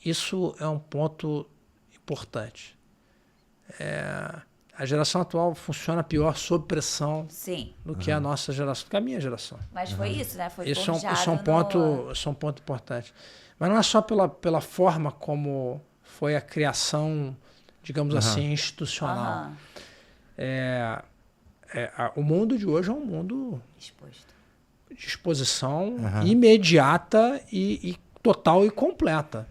isso é um ponto importante. A geração atual funciona pior sob pressão do que a nossa geração, do que a minha geração. Mas foi isso, né? Foi isso é um ponto importante. Mas não é só pela forma como foi a criação, digamos assim, institucional. O mundo de hoje é um mundo de exposição imediata e total e completa.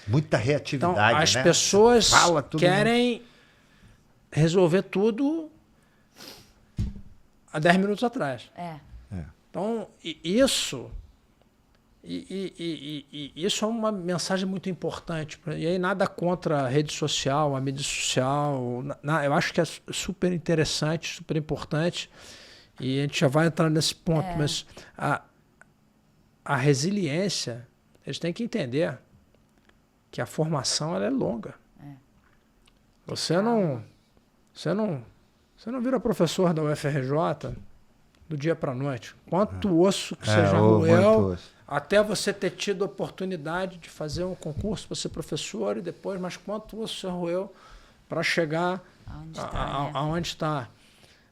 Muita reatividade, então, as pessoas querem resolver tudo há 10 minutos atrás. Então, isso é uma mensagem muito importante. E aí nada contra a rede social, a mídia social. Eu acho que é super interessante, super importante. E a gente já vai entrar nesse ponto. Mas a resiliência, eles têm que entender que a formação ela é longa. Você não vira professor da UFRJ do dia para a noite. Quanto osso que você já roeu, até você ter tido a oportunidade de fazer um concurso para ser professor e depois, mas quanto osso você roeu para chegar aonde está.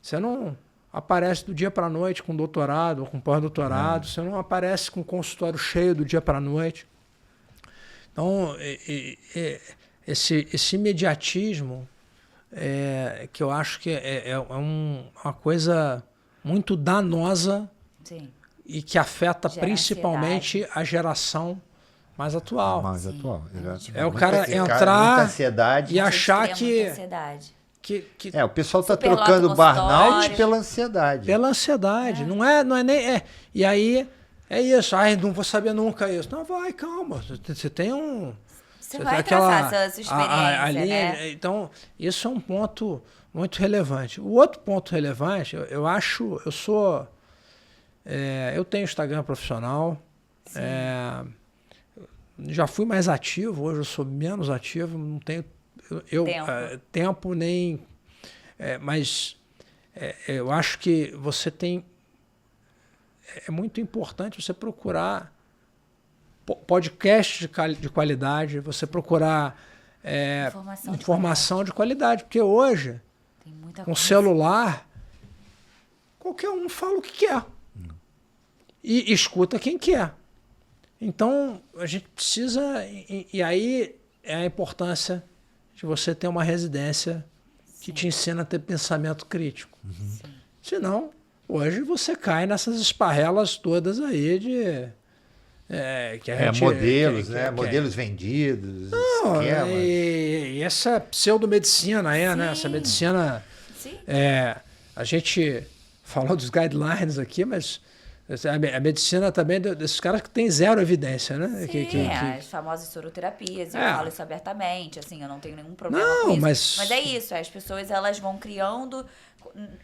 Você não aparece do dia para a noite com doutorado ou com pós-doutorado, você não aparece com consultório cheio do dia para a noite. Então, esse imediatismo que eu acho que é uma coisa muito danosa e que afeta principalmente a geração mais atual. É o cara entrar e achar que o pessoal está trocando burnout pela ansiedade. Pela ansiedade. Não é nem... E aí... É isso, não vou saber nunca isso. Não, vai, calma. Você tem um... Você vai traçar sua experiência, né? Então, isso é um ponto muito relevante. O outro ponto relevante, eu tenho Instagram profissional, já fui mais ativo, hoje eu sou menos ativo, não tenho tempo nem... mas eu acho que você tem... É muito importante você procurar podcast de qualidade, você procurar informação de qualidade, porque hoje, com celular, qualquer um fala o que quer e escuta quem quer. Então, a gente precisa... E aí, é a importância de você ter uma residência que te ensina a ter pensamento crítico. Senão, hoje você cai nessas esparrelas todas aí de... que a gente, modelos, né? Modelos vendidos, esquemas. E essa pseudomedicina aí, né? Essa medicina... Sim. A gente falou dos guidelines aqui, mas a medicina também desses caras que tem zero evidência, né? Sim, as famosas soroterapias, eu falo isso abertamente, assim, eu não tenho nenhum problema com isso. Mas é isso, as pessoas elas vão criando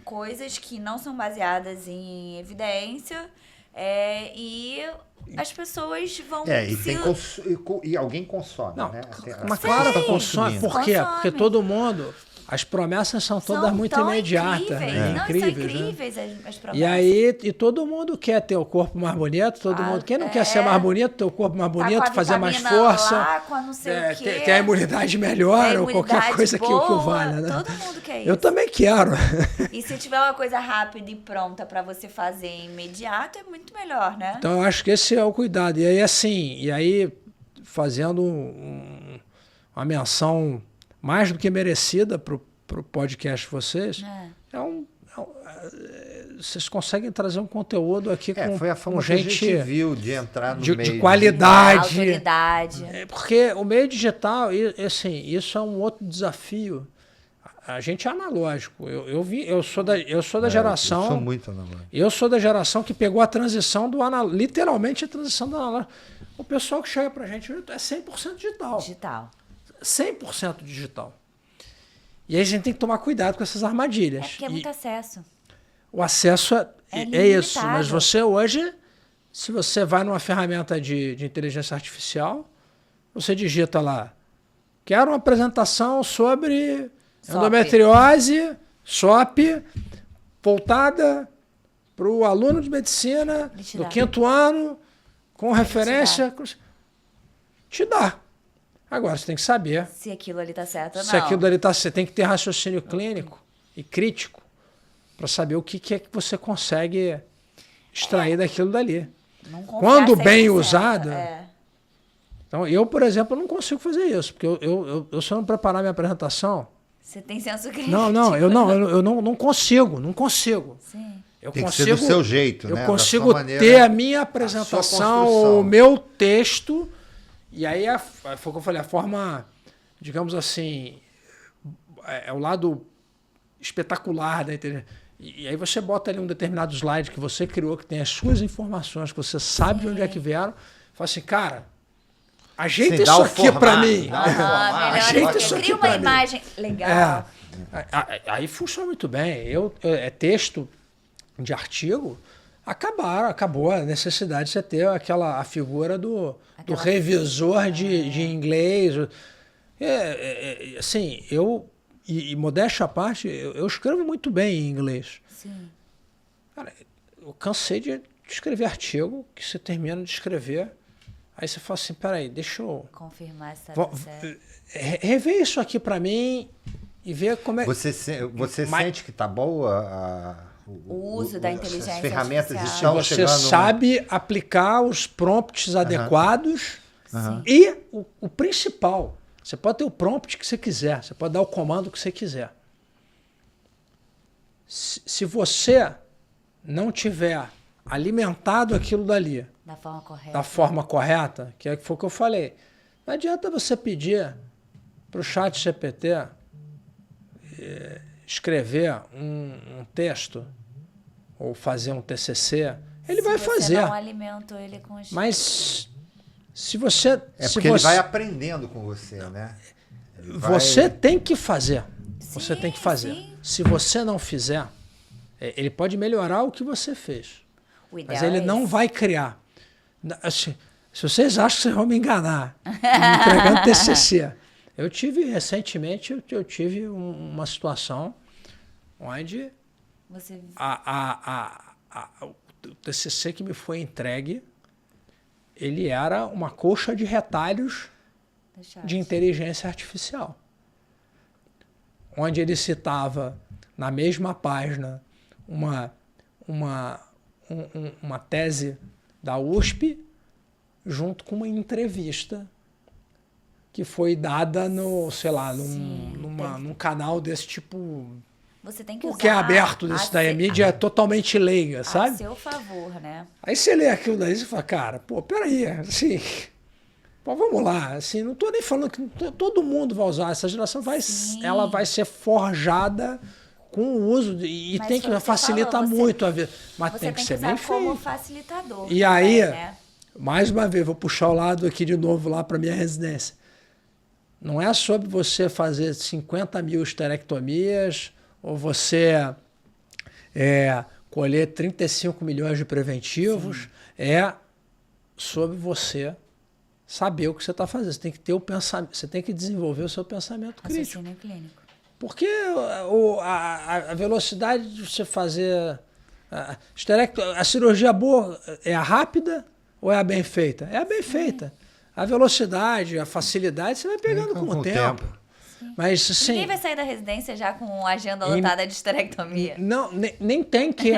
coisas que não são baseadas em evidência e as pessoas vão... E alguém consome, né? Mas claro que consome. Por quê? Porque todo mundo... As promessas são todas muito imediatas, né? Incríveis, são incríveis, né? As promessas. E aí, todo mundo quer ter o corpo mais bonito, todo mundo. Quem não quer ser mais bonito, ter o corpo mais bonito, fazer mais força, lá, com a não sei o quê, ter a imunidade melhor, ou qualquer coisa que valha, né? Todo mundo quer isso. Eu também quero. E se tiver uma coisa rápida e pronta para você fazer imediato, é muito melhor, né? Então, eu acho que esse é o cuidado. E aí, assim, fazendo uma menção mais do que merecida para o podcast de vocês, vocês conseguem trazer um conteúdo aqui foi a forma gente que a gente viu de entrar no meio. De qualidade. Autoridade. Porque o meio digital, assim, isso é um outro desafio. A gente é analógico. Eu sou da geração... Eu sou muito analógico. Eu sou da geração que pegou a transição do analógico, literalmente a transição do analógico. O pessoal que chega pra gente é 100% digital. 100% digital. E aí a gente tem que tomar cuidado com essas armadilhas. Porque é muito acesso. O acesso é isso. Mas você hoje, se você vai numa ferramenta de inteligência artificial, você digita lá, quero uma apresentação sobre endometriose, SOP, voltada para o aluno de medicina do 5º ano, com referência... Te dá. Agora, você tem que saber se aquilo ali está certo ou não. Se aquilo ali está certo. Você tem que ter raciocínio clínico e crítico para saber o que é que você consegue extrair daquilo dali. Quando bem usado... Então, eu, por exemplo, não consigo fazer isso, porque eu se eu não preparar minha apresentação... Você tem senso crítico. Eu não consigo. Sim. Tem que ser do seu jeito, né? Eu consigo ter a minha apresentação, o meu texto... E aí, foi o que eu falei, a forma, digamos assim, é o lado espetacular da inteligência. E aí você bota ali um determinado slide que você criou, que tem as suas informações, que você sabe de onde é que vieram, fala assim, cara, ajeita isso aqui para mim. Ajeita isso aqui para mim. Cria uma imagem legal. Aí funciona muito bem. É texto de artigo... Acabou a necessidade de você ter a figura do revisor de inglês. Assim, modéstia à parte, eu escrevo muito bem em inglês. Sim. Cara, eu cansei de escrever artigo, que você termina de escrever, aí você fala assim, peraí, deixa eu... confirmar se está certo. Rever isso aqui para mim e ver como é... Você sente que está boa o uso da inteligência as ferramentas artificial. estão você sabe aplicar os prompts adequados e o principal, você pode ter o prompt que você quiser, você pode dar o comando que você quiser. Se você não tiver alimentado aquilo dali da forma correta, que foi o que eu falei, não adianta você pedir para o chat GPT escrever um texto ou fazer um TCC, ele vai fazer. Não alimenta ele com os... Mas se você... ele vai aprendendo com você, né? Você tem que fazer. Você tem que fazer. Sim. Se você não fizer, ele pode melhorar o que você fez. Mas ele não vai criar. Se vocês acham que vocês vão me enganar entregando TCC... Recentemente, eu tive uma situação onde o TCC que me foi entregue, ele era uma colcha de retalhos de inteligência artificial. Onde ele citava, na mesma página, uma tese da USP, junto com uma entrevista que foi dada no, sei lá, num canal desse tipo. Você tem que Porque é aberto desse daí, a mídia é totalmente leiga, sabe? A seu favor, né? Aí você lê aquilo daí e fala, cara, pô, peraí, assim, pô, vamos lá, assim, não tô nem falando que todo mundo vai usar, essa geração ela vai ser forjada com o uso, e Mas tem que você facilitar falou, muito a vida, mas Você tem que ser bem usar como feito. facilitador. E aí, também, né? mais uma vez, vou puxar o lado aqui de novo lá para minha residência. Não é sobre você fazer 50 mil esterectomias ou você colher 35 milhões de preventivos. Sim. É sobre você saber o que você está fazendo. Você tem que ter o pensamento, você tem que desenvolver o seu pensamento crítico. Raciocínio clínico. Porque a velocidade de você fazer a cirurgia boa é a rápida ou é a bem feita? É a bem feita. A velocidade, a facilidade, você vai pegando com o tempo. Mas, assim, ninguém vai sair da residência já com agenda lotada de esterectomia. Não, nem tem que.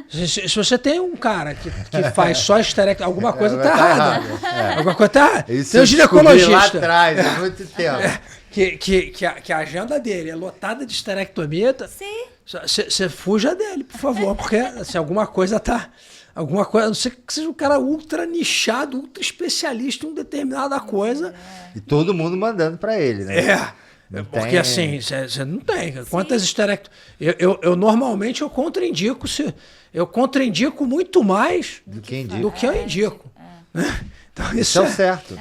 Se você tem um cara que faz só esterectomia, alguma coisa está errada. Alguma coisa está errada. Tem um ginecologista lá atrás, há muito tempo. Que a agenda dele é lotada de esterectomia. Sim. Você fuja dele, por favor, porque assim, alguma coisa tá. Alguma coisa, a não ser que seja um cara ultra nichado, ultra especialista em uma determinada coisa. E todo mundo mandando para ele, né? Porque assim, você não tem. Quantas esterectomias. Eu normalmente eu contraindico muito mais do que eu indico. Então, isso é o certo.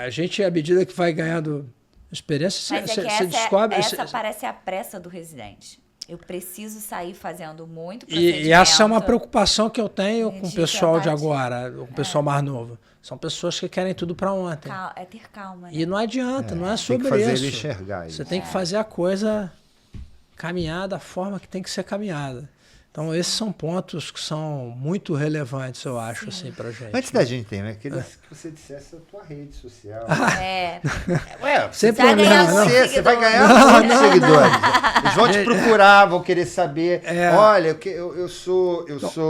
A gente, à medida que vai ganhando experiência, você descobre. Essa parece a pressa do residente. Eu preciso sair fazendo muito e essa é uma preocupação que eu tenho com o pessoal de agora, com o pessoal mais novo. São pessoas que querem tudo para ontem. É ter calma, né? E não adianta, não é sobre isso. Tem que fazer isso. ele enxergar isso. Você tem que fazer a coisa caminhar da forma que tem que ser caminhada. Então, esses são pontos que são muito relevantes, eu acho, assim, pra gente. Antes da gente ter, que você dissesse a tua rede social. Sem problema, não. Você vai ganhar muitos seguidores. Eles vão te procurar, vão querer saber. Olha, eu sou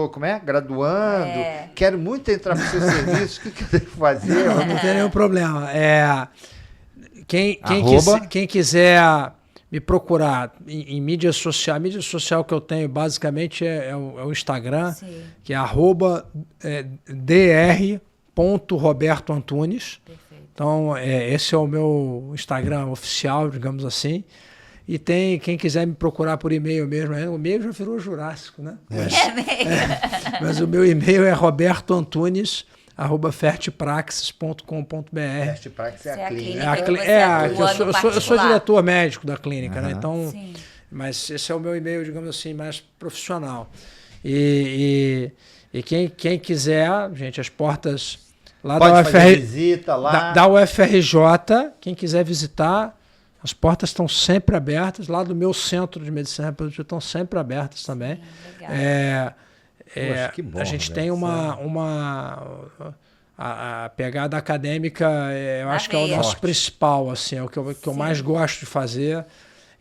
como é? Graduando, quero muito entrar pro seu serviço, o que eu tenho que fazer? Não tem nenhum problema. Quem quiser me procurar em mídia social. A mídia social que eu tenho basicamente é o Instagram, sim, que é @dr.robertoantunes. Perfeito. Então, esse é o meu Instagram oficial, digamos assim. E tem quem quiser me procurar por e-mail mesmo. O e-mail já virou jurássico, né? Mas o meu e-mail é robertoantunes@fertipraxis.com.br. Fertipraxis é a clínica. Eu sou diretor médico da clínica, né? Então, sim, mas esse é o meu e-mail, digamos assim, mais profissional. E quem quiser, gente, as portas lá da UFRJ, quem quiser visitar, as portas estão sempre abertas. Lá do meu centro de medicina reprodutiva estão sempre abertas também. Sim, legal. Poxa, que bom, a gente tem a pegada acadêmica, eu acho que é o nosso principal, assim, é o que eu mais gosto de fazer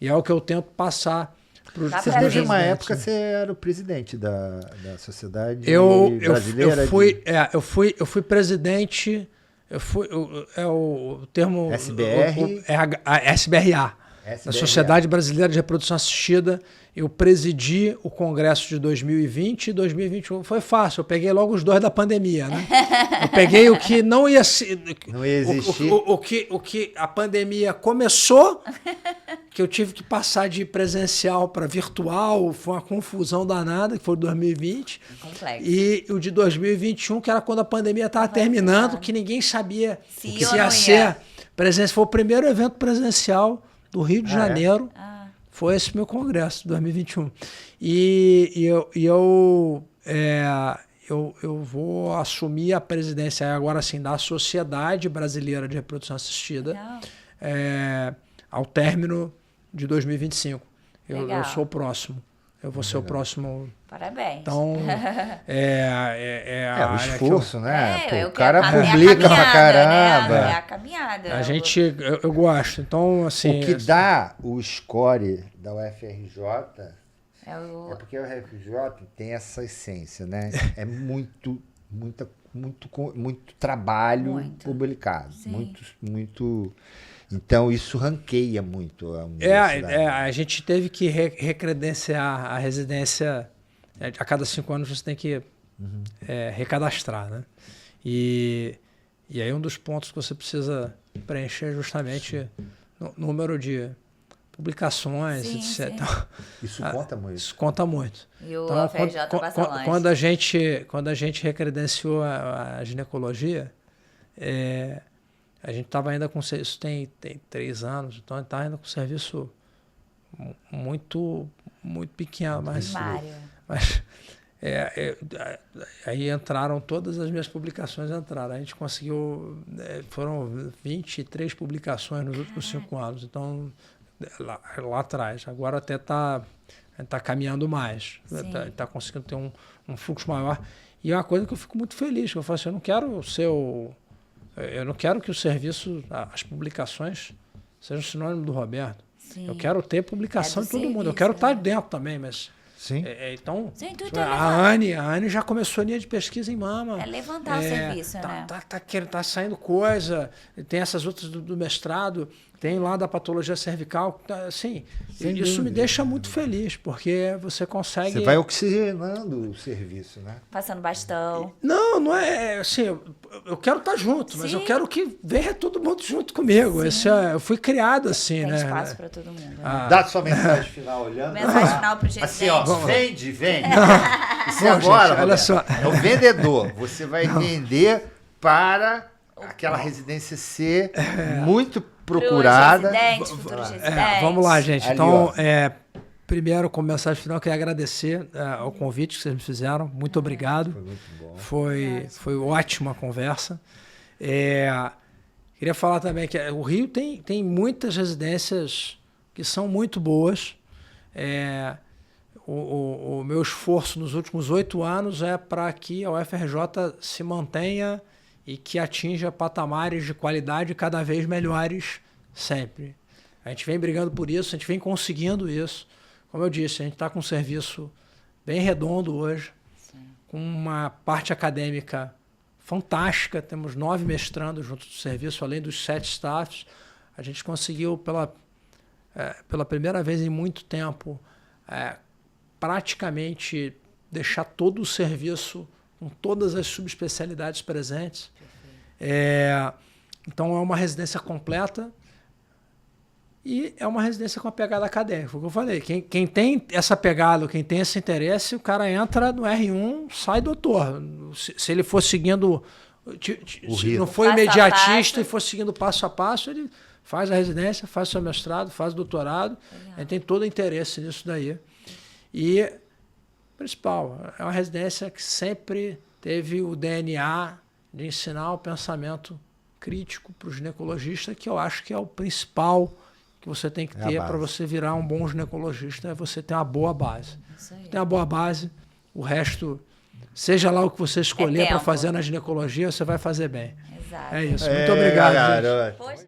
e é o que eu tento passar para os meus residentes. Teve uma época você era o presidente da Sociedade Brasileira eu fui presidente, o termo SBRA, da Sociedade Brasileira de Reprodução Assistida. Eu presidi o congresso de 2020 e 2021. Foi fácil, eu peguei logo os dois da pandemia, né? Eu peguei o que não ia existir. O que a pandemia começou, que eu tive que passar de presencial para virtual, foi uma confusão danada, que foi 2020. Complexo. E o de 2021, que era quando a pandemia estava terminando, que ninguém sabia se ia ser presencial. Foi o primeiro evento presencial do Rio de Janeiro. Foi esse meu congresso, 2021. E eu vou assumir a presidência agora assim, da Sociedade Brasileira de Reprodução Assistida ao término de 2025. Eu sou o próximo. Eu vou ser o próximo. Parabéns. Então, o esforço, né? O cara publica pra caramba. É a caminhada. Eu gosto. Então, assim. O que dá o score da UFRJ é porque a UFRJ tem essa essência, né? É muita muito trabalho publicado. Muito. Então, isso ranqueia muito a universidade. A gente teve que recredenciar a residência. A cada 5 anos você tem que recadastrar, né? E aí um dos pontos que você precisa preencher é justamente o número de publicações, etc. Sim. Isso conta muito. Isso conta muito. E o FRJ passa longe. Quando a gente recredenciou a ginecologia, a gente estava ainda com isso tem 3 anos, então a gente estava ainda com serviço muito pequeno, mas aí entraram todas as minhas publicações, a gente conseguiu, foram 23 publicações nos últimos 5 anos, então lá atrás, agora até está caminhando mais, está conseguindo ter um fluxo maior, e é uma coisa que eu fico muito feliz, que eu falo assim, eu não quero que o serviço, as publicações sejam sinônimo do Roberto. Sim. Eu quero ter publicação em todo mundo. Eu quero estar dentro também, mas... Sim. Então, a Anne já começou a linha de pesquisa em mama. É levantar o serviço, né? Tá saindo coisa, tem essas outras do mestrado, tem lá da patologia cervical. Assim, isso me deixa muito feliz, porque você consegue... Você vai oxigenando o serviço, né? Passando bastão. Não é assim, eu quero estar junto, mas eu quero que venha todo mundo junto comigo. Eu fui criado assim, tem né? Tem espaço para todo mundo. Né? Dá sua mensagem final olhando. Mensagem final pro gente. Assim, ó, vende. Você agora, gente, olha só. É o vendedor. Você vai vender para aquela residência ser muito procurada. Futuros residentes. Vamos lá, gente. Ali, então, primeiro, como mensagem final, eu queria agradecer ao convite que vocês me fizeram. Muito obrigado. Foi muito bom. Foi ótima a conversa. Queria falar também que o Rio tem muitas residências que são muito boas. O meu esforço nos últimos 8 anos é para que a UFRJ se mantenha e que atinja patamares de qualidade cada vez melhores sempre. A gente vem brigando por isso, a gente vem conseguindo isso. Como eu disse, a gente está com um serviço bem redondo hoje, com uma parte acadêmica fantástica, temos 9 mestrandos junto do serviço, além dos 7 staffs. A gente conseguiu, pela primeira vez em muito tempo, praticamente deixar todo o serviço com todas as subespecialidades presentes. Então, é uma residência completa e é uma residência com a pegada acadêmica. Foi o que eu falei. Quem tem essa pegada, quem tem esse interesse, o cara entra no R1, sai doutor. Se ele for seguindo... Se não for imediatista e for seguindo passo a passo, ele faz a residência, faz seu mestrado, faz o doutorado. Ele tem todo o interesse nisso daí. E, principal, é uma residência que sempre teve o DNA de ensinar o pensamento crítico para o ginecologista, que eu acho que é o principal que você tem que ter para você virar um bom ginecologista, é você ter uma boa base. Tem uma boa base, o resto, seja lá o que você escolher para fazer na ginecologia, você vai fazer bem. Exato. É isso. Muito obrigado, gente. Gente.